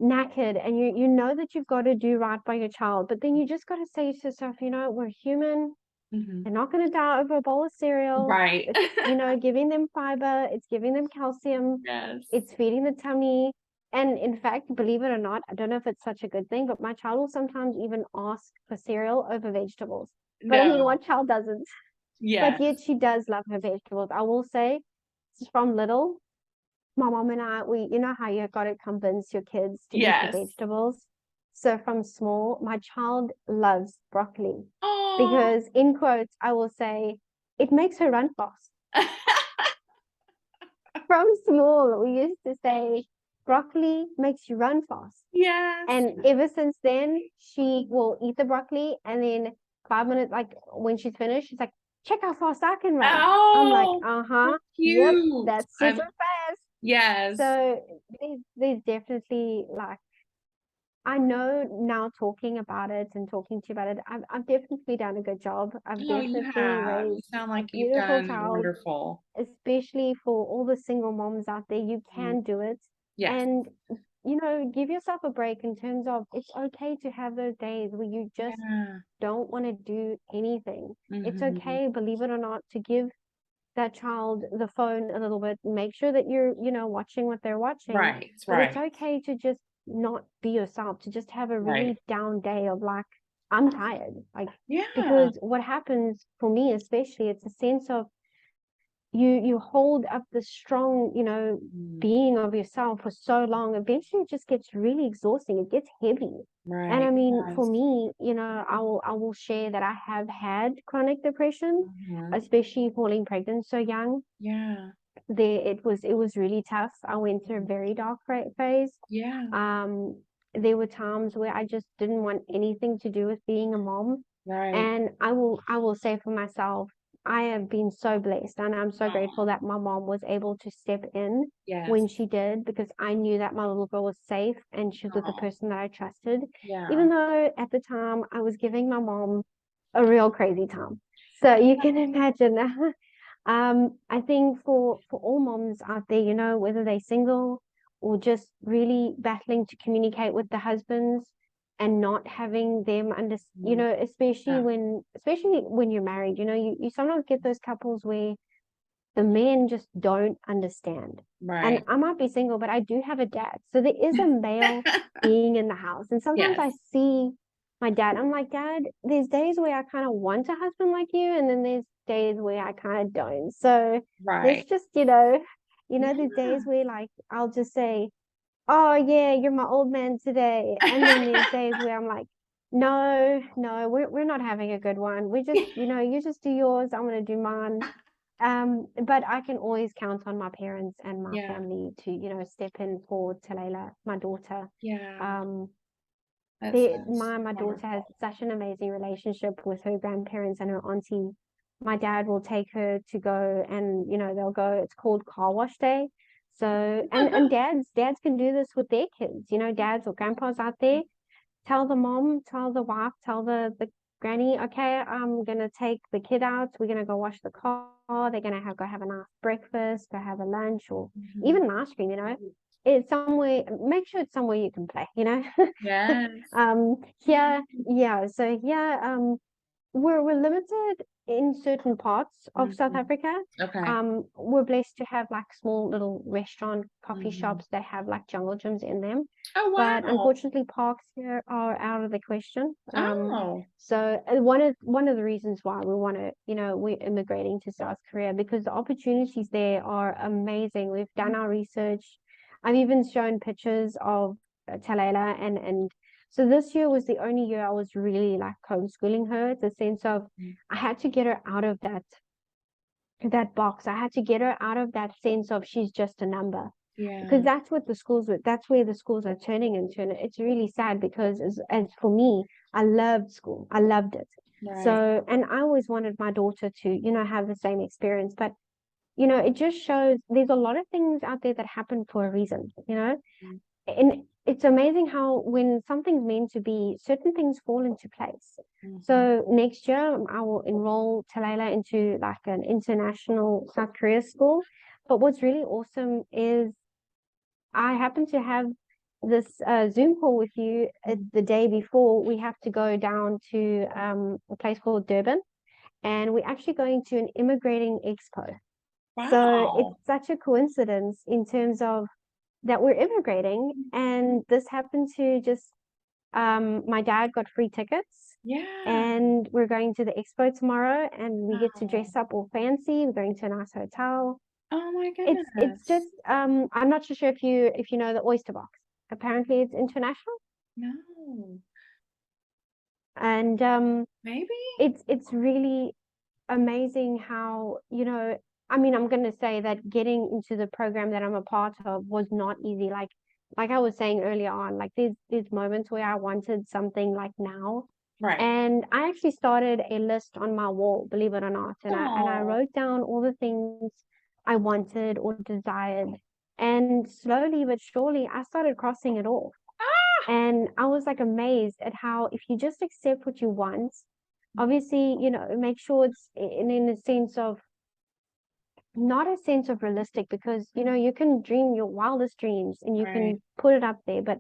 knackered, and you know that you've got to do right by your child, but then you just got to say to yourself, we're human. Mhm. They're not going to die over a bowl of cereal. Right. It's giving them fiber, it's giving them calcium, Yes. it's feeding the tummy. And in fact, believe it or not, I don't know if it's such a good thing, but my child will sometimes even ask for cereal over vegetables. But I mean, No. what child doesn't? But Yes. yet she does love her vegetables. I will say, from little, my mom and I, you know how you got to convince your kids to eat the Yes. vegetables. So from small, my child loves broccoli, Oh. because in quotes, I will say, it makes her run fast. From small, we used to say, broccoli makes you run fast. Yes. And ever since then, she will eat the broccoli, and then 5 minutes, like when she's finished, she's like, check how fast I can run. I'm like, Oh, so uh-huh, yep, cute. that's super fast. Yes. So there's definitely, like, I know now, talking about it and talking to you about it, I've definitely done a good job. I've Oh, you definitely have. You raised sound a like you've beautiful done child, wonderful. especially for all the single moms out there. You Mm, can do it. Yes. And, you know, give yourself a break in terms of it's okay to have those days where you just Yeah. don't want to do anything. It's Mm-hmm. okay, believe it or not, to give that child the phone a little bit, make sure that you're, you know, watching what they're watching, Right. but it's Right. okay to just not be yourself, to just have a Right. really down day of like, I'm tired. Like, Yeah. because what happens for me, especially, it's a sense of you hold up the strong, you know, Mm. being of yourself for so long. Eventually it just gets really exhausting. It gets heavy. And I Right. mean, for Yes. me, you know, I will share that I have had chronic depression, Mm-hmm. especially falling pregnant so young. Yeah. It was really tough. I went through a very dark phase. Yeah. Um, there were times where I just didn't want anything to do with being a mom. Right. And I will say for myself, I have been so blessed and I'm so grateful Aw. that my mom was able to step in Yes. when she did, because I knew that my little girl was safe and she was with the Aw. person that I trusted, Yeah. even though at the time I was giving my mom a real crazy time. So you can imagine. I think for all moms out there, you know, whether they're single or just really battling to communicate with the husbands and not having them you Mhm. know, especially Yeah. when you're married, you know, you sometimes get those couples where the men just don't understand. And Right. I might be single, but I do have a dad. So there is a male being in the house. And sometimes Yes. I see my dad, I'm like, Dad, there's days where I kind of want a husband like you, and then there's days where I kind of don't. So let's Right. just, there's days Yeah. where like I'll just say, oh yeah, you're my old man today. And then there's days where I'm like, no, no, we're not having a good one. We just, you just do yours, I'm gonna do mine. But I can always count on my parents and my Yeah. family to, step in for Talela, my daughter. Yeah. Um, That's my daughter has wonderful. such an amazing relationship with her grandparents and her auntie. My dad will take her to go and, they'll go, it's called car wash day. So, and dads can do this with their kids, dads or grandpas out there. Tell the mom, tell the wife, tell the granny, okay, I'm gonna take the kid out. We're gonna go wash the car. They're gonna go have a nice breakfast, go have a lunch, or Mhm. even an ice cream. It's somewhere. Make sure it's somewhere you can play. Yes. Yeah. So here, we're limited in certain parts of South Mhm. Africa. Okay. We're blessed to have like small little restaurant, coffee Mhm. shops that have like jungle gyms in them. Oh, But wow. unfortunately, parks here are out of the question. Oh. So one of the reasons why we want to, we're immigrating to South Korea, because the opportunities there are amazing. We've done our research. I've even shown pictures of Talela, and so this year was the only year I was really like homeschooling her. The sense of I had to get her out of that box. I had to get her out of that sense of she's just a number, because Yeah. that's what the schools were. That's where the schools are turning into, and it's really sad because as for me, I loved school. I loved it. Right. So, and I always wanted my daughter to, have the same experience. But it just shows there's a lot of things out there that happen for a reason. And it's amazing how when something's meant to be, certain things fall into place. Mhm. So next year, I will enroll Talela into like an international South Korea school. But what's really awesome is I happen to have this Zoom call with you the day before. We have to go down to a place called Durban, and we're actually going to an immigrating expo. So it's Wow. such a coincidence in terms of that we're immigrating, and this happened to just my dad got free tickets, Yeah. and we're going to the expo tomorrow, and we get to Oh. dress up all fancy. We're going to a nice hotel. Oh my It's just goodness. I'm not so sure if you know the oyster box. Apparently it's international, No. and Maybe? it's really amazing how, I mean, I'm going to say that getting into the program that I'm a part of was not easy. Like I was saying earlier on, like there's moments where I wanted something like now. Right. And I actually started a list on my wall, believe it or not. And I Oh. wrote down all the things I wanted or desired. And slowly but surely, I started crossing it off. Ah. And I was like amazed at how if you just accept what you want, obviously, make sure it's in a sense of not a sense of realistic, because you know you can dream your wildest dreams and you Right. can put it up there, but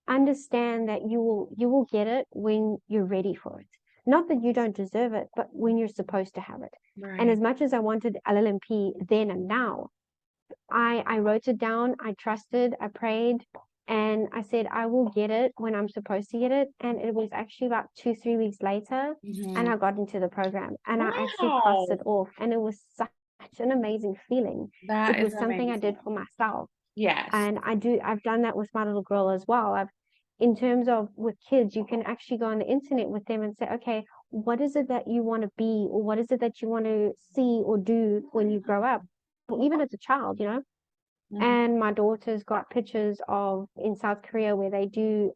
understand that you will get it when you're ready for it. Not that you don't deserve it, but when you're supposed to have it. And Right. as much as I wanted LLMP then and now, I wrote it down, I trusted, I prayed, and I said I will get it when I'm supposed to get it. And it was actually about 2, 3 weeks later, and Mhm. I got into the program and I actually crossed Wow. it off, and it was such an amazing feeling. That It is was something I did amazing. for myself, Yes. and I've done that with my little girl as well. I've In terms of with kids, you can actually go on the internet with them and say, okay, what is it that you want to be, or what is it that you want to see or do when you grow up, or even as a child, you know. Mhm. And my daughter's got pictures of in South Korea where they do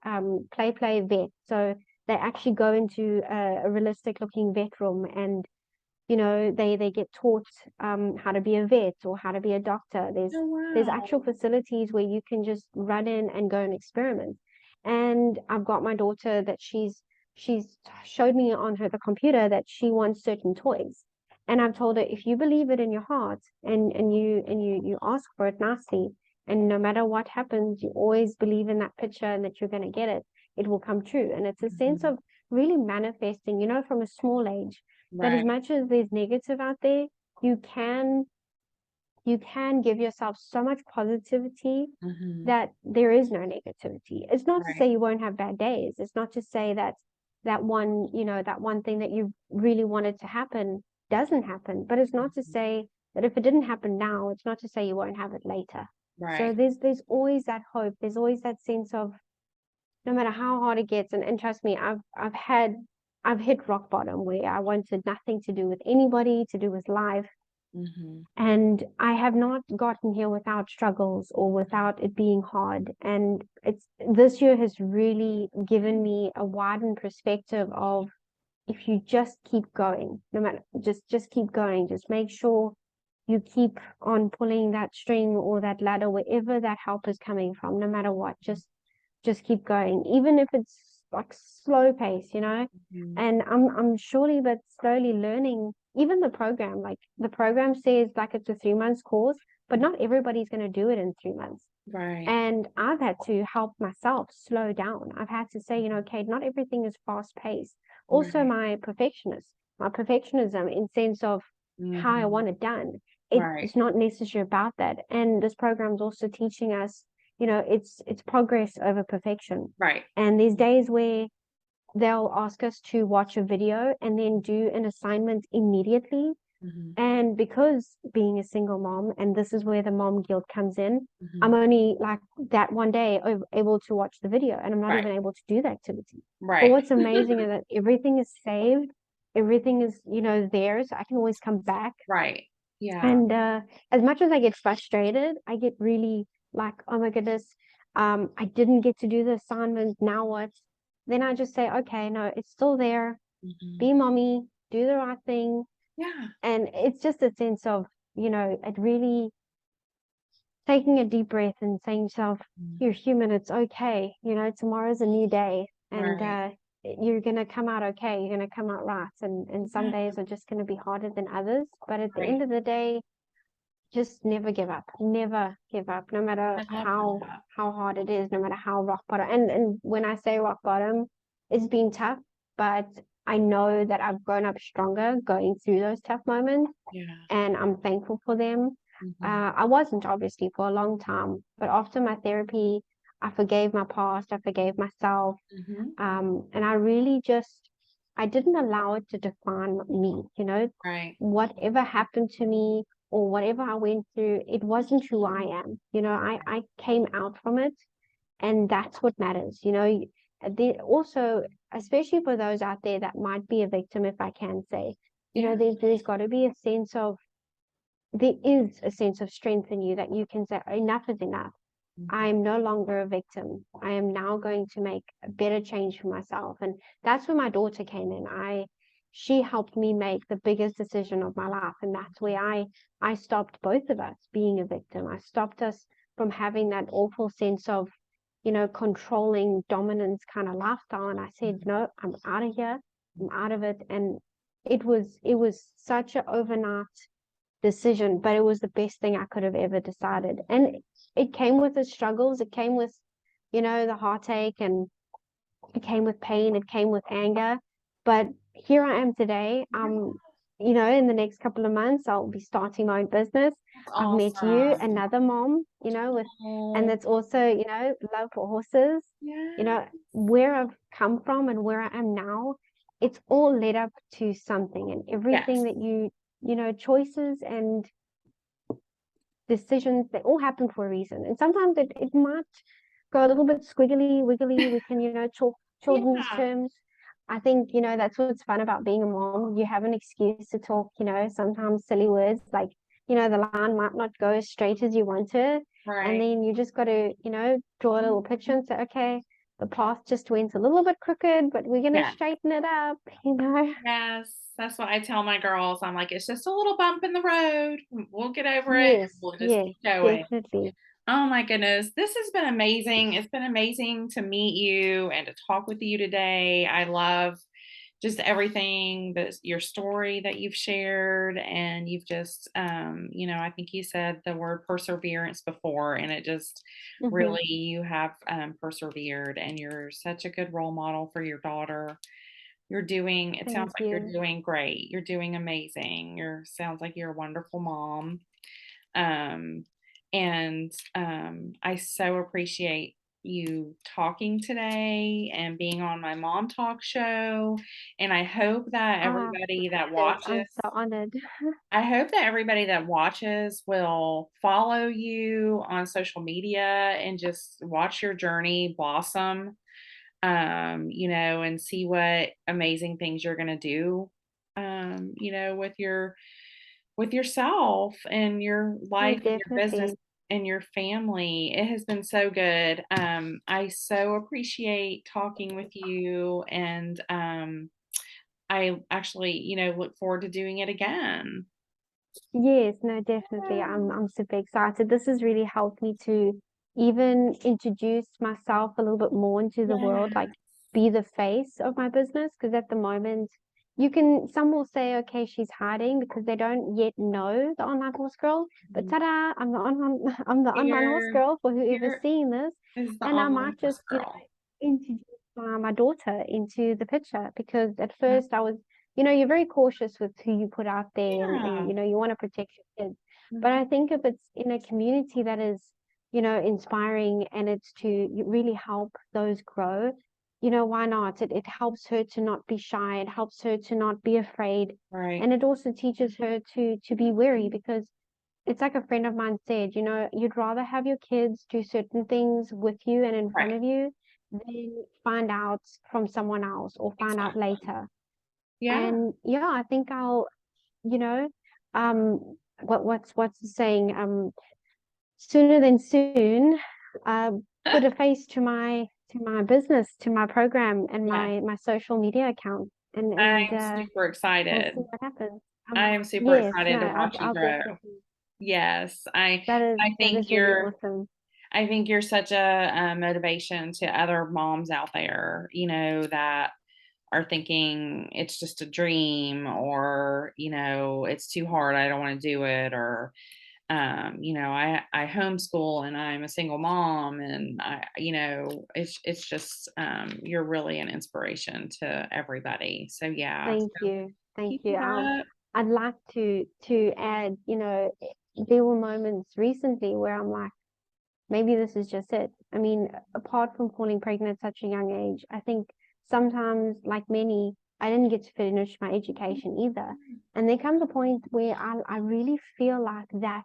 play vet. So they actually go into a realistic looking vet room, and you know they get taught how to be a vet or how to be a doctor. Oh, There's wow. actual facilities where you can just run in and go and experiment. And I've got my daughter that she's showed me on the computer that she wants certain toys. And I've told her, if you believe it in your heart and you ask for it nicely, and no matter what happens, you always believe in that picture and that you're going to get it, it will come true. And it's a sense Mhm. of really manifesting, you know, from a small age, that as Right. much as there's negative out there, you can you can give yourself so much positivity Mhm. that there is no negativity. It's not to Right. say you won't have bad days. It's not to say that that one thing that you really wanted to happen doesn't happen. But it's not to say that if it didn't happen now, it's not to say you won't have it later. So Right. there's always that hope. There's always that sense of, no matter how hard it gets, and trust me, I've hit rock bottom where I wanted nothing to do with anybody, to do with life. Mhm. And I have not gotten here without struggles or without it being hard. And it's this year has really given me a widened perspective of, if you just keep going, no matter, just keep going, just make sure you keep on pulling that string or that ladder, wherever that help is coming from, no matter what, just keep going, even if it's like slow pace, you know. Mhm. And I'm surely but slowly learning. Even the program, like the program says, like it's a 3 months course, but not everybody's going to do it in 3 months. Right. And I've had to help myself slow down. I've had to say, you know, okay, not everything is fast paced. Also, Right. my perfectionism in sense of how I Mhm. want it done. Right. It's not necessarily about that. And this program's also teaching us, you know, it's progress over perfection. Right. And there's days where they'll ask us to watch a video and then do an assignment immediately. Mhm. And because being a single mom, and this is where the mom guilt comes in, I'm Mhm. only like that one day able to watch the video, and I'm not Right. even able to do the activity. But Right. what's amazing is that everything is saved, everything is, you know, there, so I can always come back. Right. Yeah. And as much as I get frustrated, I get really like, oh my goodness, I didn't get to do the assignment. Now what? Then I just say, okay, no, it's still there. Mhm. Be mommy, do the right thing. Yeah. And it's just a sense of, you know, it really taking a deep breath and saying to yourself, Mhm. you're human, it's okay. You know, tomorrow's a new day, and Right. you're gonna come out okay, you're gonna come out right. And some Yeah. days are just gonna be harder than others. But at the Right. end of the day, just never give up. Never give up, no matter I love that. how hard it is, no matter how rock bottom. And when I say rock bottom, it's been tough, but I know that I've grown up stronger going through those tough moments, Yeah. and I'm thankful for them. Mhm. I wasn't obviously for a long time, but after my therapy, I forgave my past, I forgave myself, Mhm. and I didn't allow it to define me. You know, Right. whatever happened to me or whatever I went through, it wasn't who I am. You know, I came out from it, and that's what matters. You know, also, especially for those out there that might be a victim, if I can say, you Yeah. know, there's got to be a sense of there is a sense of strength in you that you can say, enough is enough. I Mhm. am no longer a victim. I am now going to make a better change for myself. And that's where my daughter came in. She helped me make the biggest decision of my life. And that's where I stopped both of us being a victim. I stopped us from having that awful sense of, you know, controlling dominance kind of lifestyle. And I said, Mhm. no, I'm out of here. I'm out of it. And it was such an overnight decision, but it was the best thing I could have ever decided. And it came with its struggles, it came with, the heartache, and it came with pain, it came with anger. But here I am today. In the next couple of months, I'll be starting my own business. That's I've met you, awesome. another mom, and Oh, that's also, love for horses. yeah. Where I've come from and where I am now, it's all led up to something, and everything Yes. that choices and decisions, they all happen for a reason. And sometimes it might go a little bit squiggly, wiggly. We can, talk children's Yeah. terms. I think, that's what's fun about being a mom. You have an excuse to talk, sometimes silly words, like, the line might not go as straight as you want to. And Right. then you just got to, draw a little picture and say, okay, the path just went a little bit crooked, but we're going to Yeah. straighten it up. Yes. That's what I tell my girls. I'm like, it's just a little bump in the road. We'll get over it. Yes, We'll just yes, keep going. definitely. Oh my goodness. This has been amazing. It's been amazing to meet you and to talk with you today. I love just everything that your story that you've shared, and you've just I think you said the word perseverance before, and it just Hmm. really, you have persevered, and you're such a good role model for your daughter. It sounds Thank like you're you. doing great. You're doing amazing. Sounds like you're a wonderful mom. Um, and I so appreciate you talking today and being on my mom talk show. And Ah, honored. I'm so honored. I hope that everybody that watches will follow you on social media and just watch your journey blossom, and see what amazing things you're going to do, with yourself and your Oh, life and your business definitely. and your family. It has been so good. I so appreciate talking with you, and I actually, look forward to doing it again. Yes, no, definitely. I'm super excited. This has really helped me to even introduce myself a little bit more into the world, Yeah. like be the face of my business. Because at the moment, some will say, okay, she's hiding because they don't yet know the online horse girl. But ta-da, I'm the online, I'm the online horse Here, girl for whoever's here seeing this. is the And I online might horse just, girl. introduce my daughter into the picture, because at Yeah. first I was, you're very cautious with who you put out there, and Yeah. you want to protect your kids. But Mhm. I think if it's in a community that is, inspiring, and it's to really help those grow, why not? It helps her to not be shy, it helps her to not be afraid, Right. and it also teaches her to be wary, because it's like a friend of mine said, you'd rather have your kids do certain things with you and in front Right. of you than find out from someone else or find out Exactly. later. Yeah. And yeah, I think I'll, you know, what's the saying? Sooner than soon, put a face to my business, to my program, and Yes. my social media account, and I'm super we'll see excited. what happens. I am super Yes, excited no, to watch you I'll grow. definitely. Yes, I That think is really awesome. you're such a motivation to other moms out there, that are thinking it's just a dream, or, it's too hard, I don't want to do it, or I homeschool and I'm a single mom, and it's just you're really an inspiration to everybody. So yeah, Thank you. Thank keep you. it up. I'd like to add, there were moments recently where I'm like, maybe this is just it. I mean, apart from falling pregnant at such a young age, I think sometimes, like many, I didn't get to finish my education either. And there comes a point where I really feel like that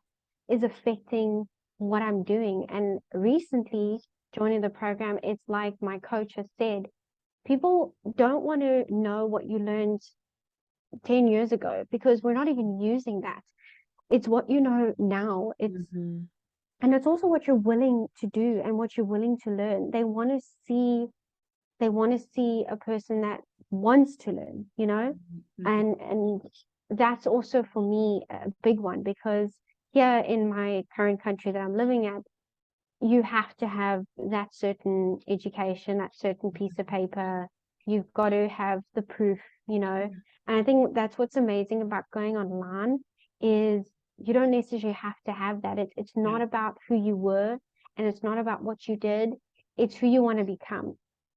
is affecting what I'm doing. And recently, joining the program, it's like my coach has said, people don't want to know what you learned 10 years ago, because we're not even using that. It's what you know now. Mhm. And it's also what you're willing to do and what you're willing to learn. They want to see a person that wants to learn, Mhm. and that's also for me a big one, because here in my current country that I'm living at, you have to have that certain education, that certain piece of paper. You've got to have the proof. And I think that's what's amazing about going online is you don't necessarily have to have that. It's not about who you were, and it's not about what you did. It's who you want to become,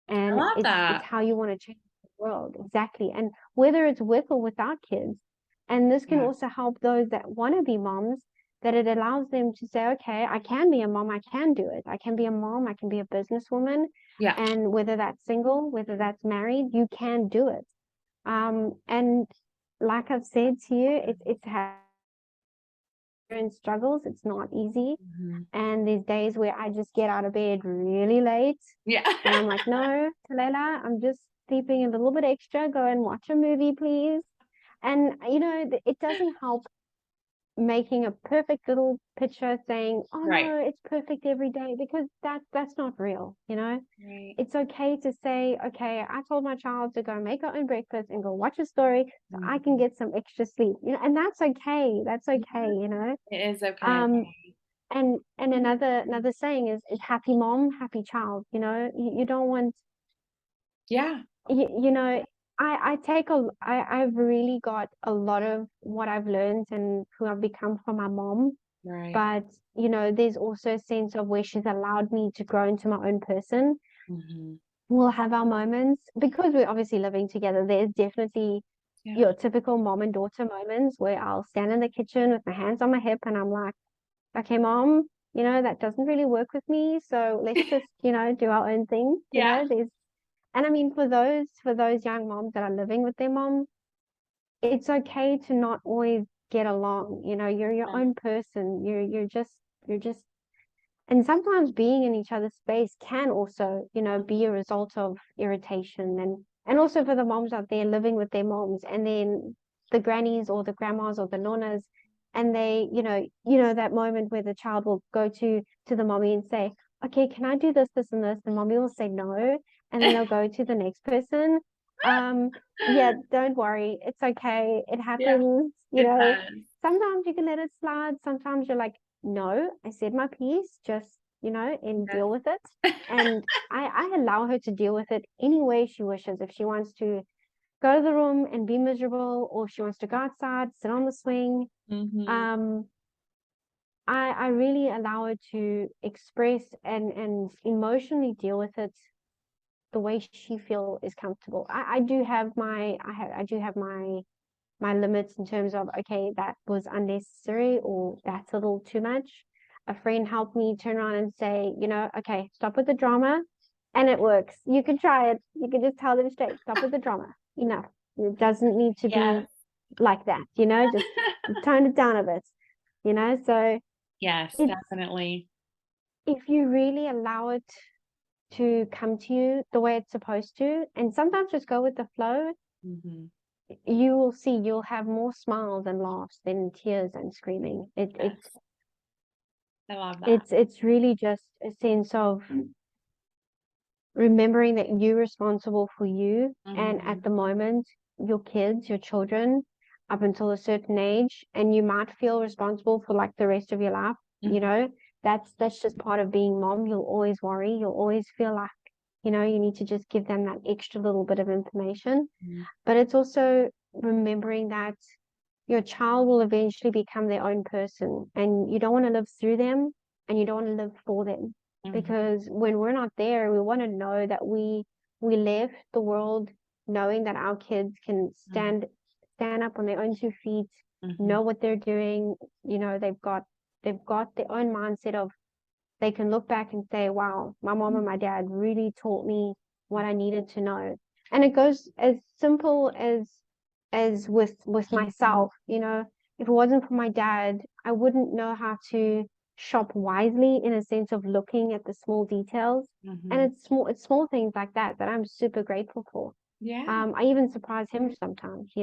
I and love it's that. how you want to change the world. Exactly. And whether it's with or without kids, and this can Yeah. also help those that want to be moms, that it allows them to say, okay, I can be a mom, I can do it. I can be a mom, I can be a businesswoman, Yeah. and whether that's single, whether that's married, you can do it. And like I've said to you, it's had own struggles. It's not easy. Mhm. And there's days where I just get out of bed really late Yeah. and I'm like, no, Talela, I'm just sleeping a little bit extra. Go and watch a movie, please. And it doesn't help making a perfect little picture saying, oh Right. no, it's perfect every day, because that's not real. Right. It's okay to say, okay, I told my child to go make her own breakfast and go watch a story so I can Mhm. get some extra sleep, and that's okay. That's okay. It is okay. Um, and another saying is happy mom, happy child. You don't want, Yeah. you know, I've really got a lot of what I've learned and who I've become from my mom. Right. But, there's also a sense of where she's allowed me to grow into my own person. Mhm. We'll have our moments because we're obviously living together. There's definitely Yeah. your typical mom and daughter moments where I'll stand in the kitchen with my hands on my hip and I'm like, okay, mom, that doesn't really work with me. So let's just, do our own thing. Yeah. And I mean, for those young moms that are living with their mom, it's okay to not always get along. You're your Yeah. own person. You're just, and sometimes being in each other's space can also, be a result of irritation, and also for the moms out there living with their moms, and then the grannies or the grandmas or the nonnas, and they, that moment where the child will go to the mommy and say, okay, can I do this, this, and this? And mommy will say no, and then they'll go to the next person. Um, yeah, don't worry, it's okay. It Yeah. happens. It does. Sometimes you can let it slide. Sometimes you're like, no, I said my piece, just, and Yes. deal with it. And I allow her to deal with it any way she wishes. If she wants to go to the room and be miserable, or if she wants to go outside, sit on the swing, Mhm. um, I really allow her to express and emotionally deal with it the way she feel is comfortable. I do have my limits in terms of, okay, that was unnecessary or that's a little too much. A friend helped me turn around and say, okay, stop with the drama. And it works. You can try it. You can just tell them straight, stop with the drama. Enough. It doesn't need to be Yes. like that, just tone it down a bit. So Yes, it's, definitely. if you really allow it to come to you the way it's supposed to, and sometimes just go with the flow, Mhm. you will see you'll have more smiles and laughs than tears and screaming. It, Yes. it's I love that. it's really just a sense of remembering that you're responsible for you, and at Mhm. the moment, your kids, your children, up until a certain age, and you might feel responsible for like the rest of your life. Mhm. That's just part of being mom. You'll always worry. You'll always feel like, you need to just give them that extra little bit of information. Mhm. But it's also remembering that your child will eventually become their own person, and you don't want to live through them, and you don't want to live for them, Mhm. because when we're not there, we want to know that we left the world knowing that our kids can Mhm. stand up on their own 2 feet, Mhm. know what they're doing. They've got their own mindset of, they can look back and say, wow, my mom and my dad really taught me what I needed to know. And it goes as simple as with myself. If it wasn't for my dad, I wouldn't know how to shop wisely, in a sense of looking at the small details. And Mhm. it's small things like that I'm super grateful for. Yeah. I even surprise him sometimes.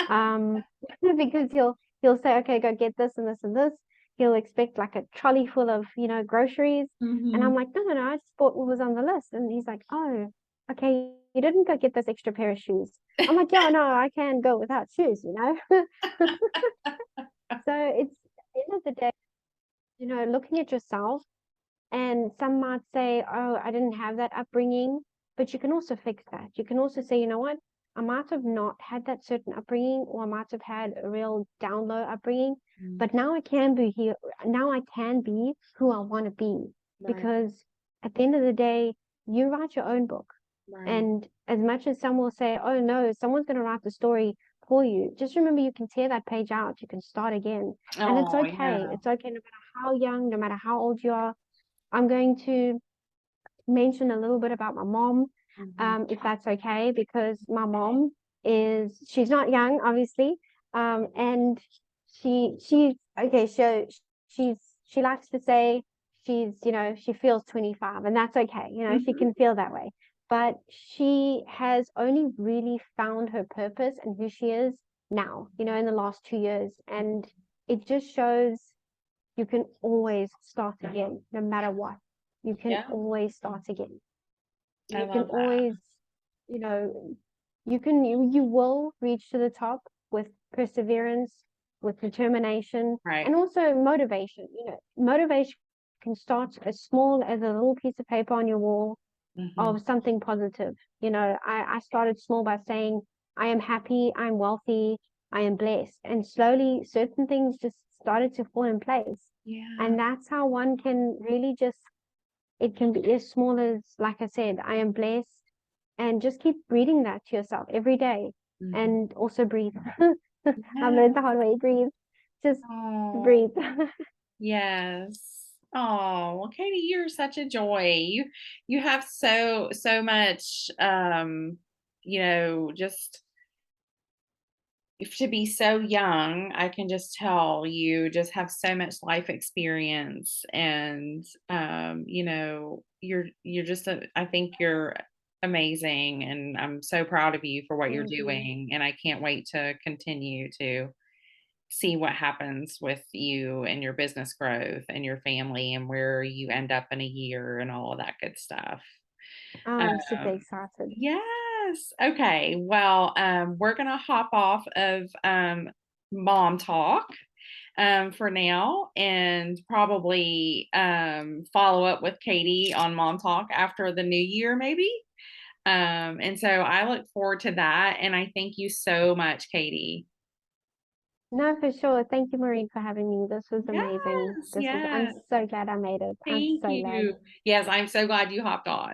Um, because he'll say, okay, go get this and this and this. He'll expect like a trolley full of, groceries. And I'm Mhm. like, no, no, no, I just bought what was on the list. And he's like, oh, okay, you didn't go get this extra pair of shoes. I'm like, yeah, no, I can go without shoes. So it's, at the end of the day, looking at yourself, and some might say, oh, I didn't have that upbringing, but you can also fix that. You can also say, you know what? I might have not had that certain upbringing, or I might have had a real down low upbringing, but now I can be here. Now I can be who I want to be, Right. because at the end of the day, you write your own book. Right. And as much as some will say, oh no, someone's going to write the story for you, just remember you can tear that page out, you can start again. And it's Oh, okay. yeah. It's okay no matter how young, no matter how old you are. I'm going to mention a little bit about my mom, if that's okay, because my mom she's not young, obviously, and she's okay. So she likes to say she feels 25, and that's okay. She Mhm. can feel that way, but she has only really found her purpose and who she is now. In the last 2 years, and it just shows you can always start again, no matter what. You can Yeah, always start again. I You can love that. always, you will reach to the top with perseverance, with determination, Right. and also motivation. Motivation can start as small as a little piece of paper on your wall Hmm. of something positive. I started small by saying, I am happy, I'm wealthy, I am blessed. And slowly, certain things just started to fall in place. Yeah. And that's how one can really just, it can be as small as, like I said, I am blessed. And just keep reading that to yourself every day. Hmm. And also breathe. I Yeah. learned the hard way, breathe. Just Oh, breathe. yes. Oh, well, Katie, you're such a joy. You have so much just to be so young. I can just tell you just have so much life experience, and you're just I think you're amazing, and I'm so proud of you for what you're Thank you. doing, and I can't wait to continue to see what happens with you and your business growth and your family and where you end up in a year and all of that good stuff. I'm super Um, excited. yes. Okay. Well, we're gonna hop off of mom talk for now, and probably follow up with Katie on mom talk after the new year, maybe. And so I look forward to that. And I thank you so much, Katie. No, for sure. Thank you, Maureen, for having me. This was amazing. Yes, I'm yes. so glad I made it. I'm Thank so glad. you. Yes, I'm so glad you hopped on.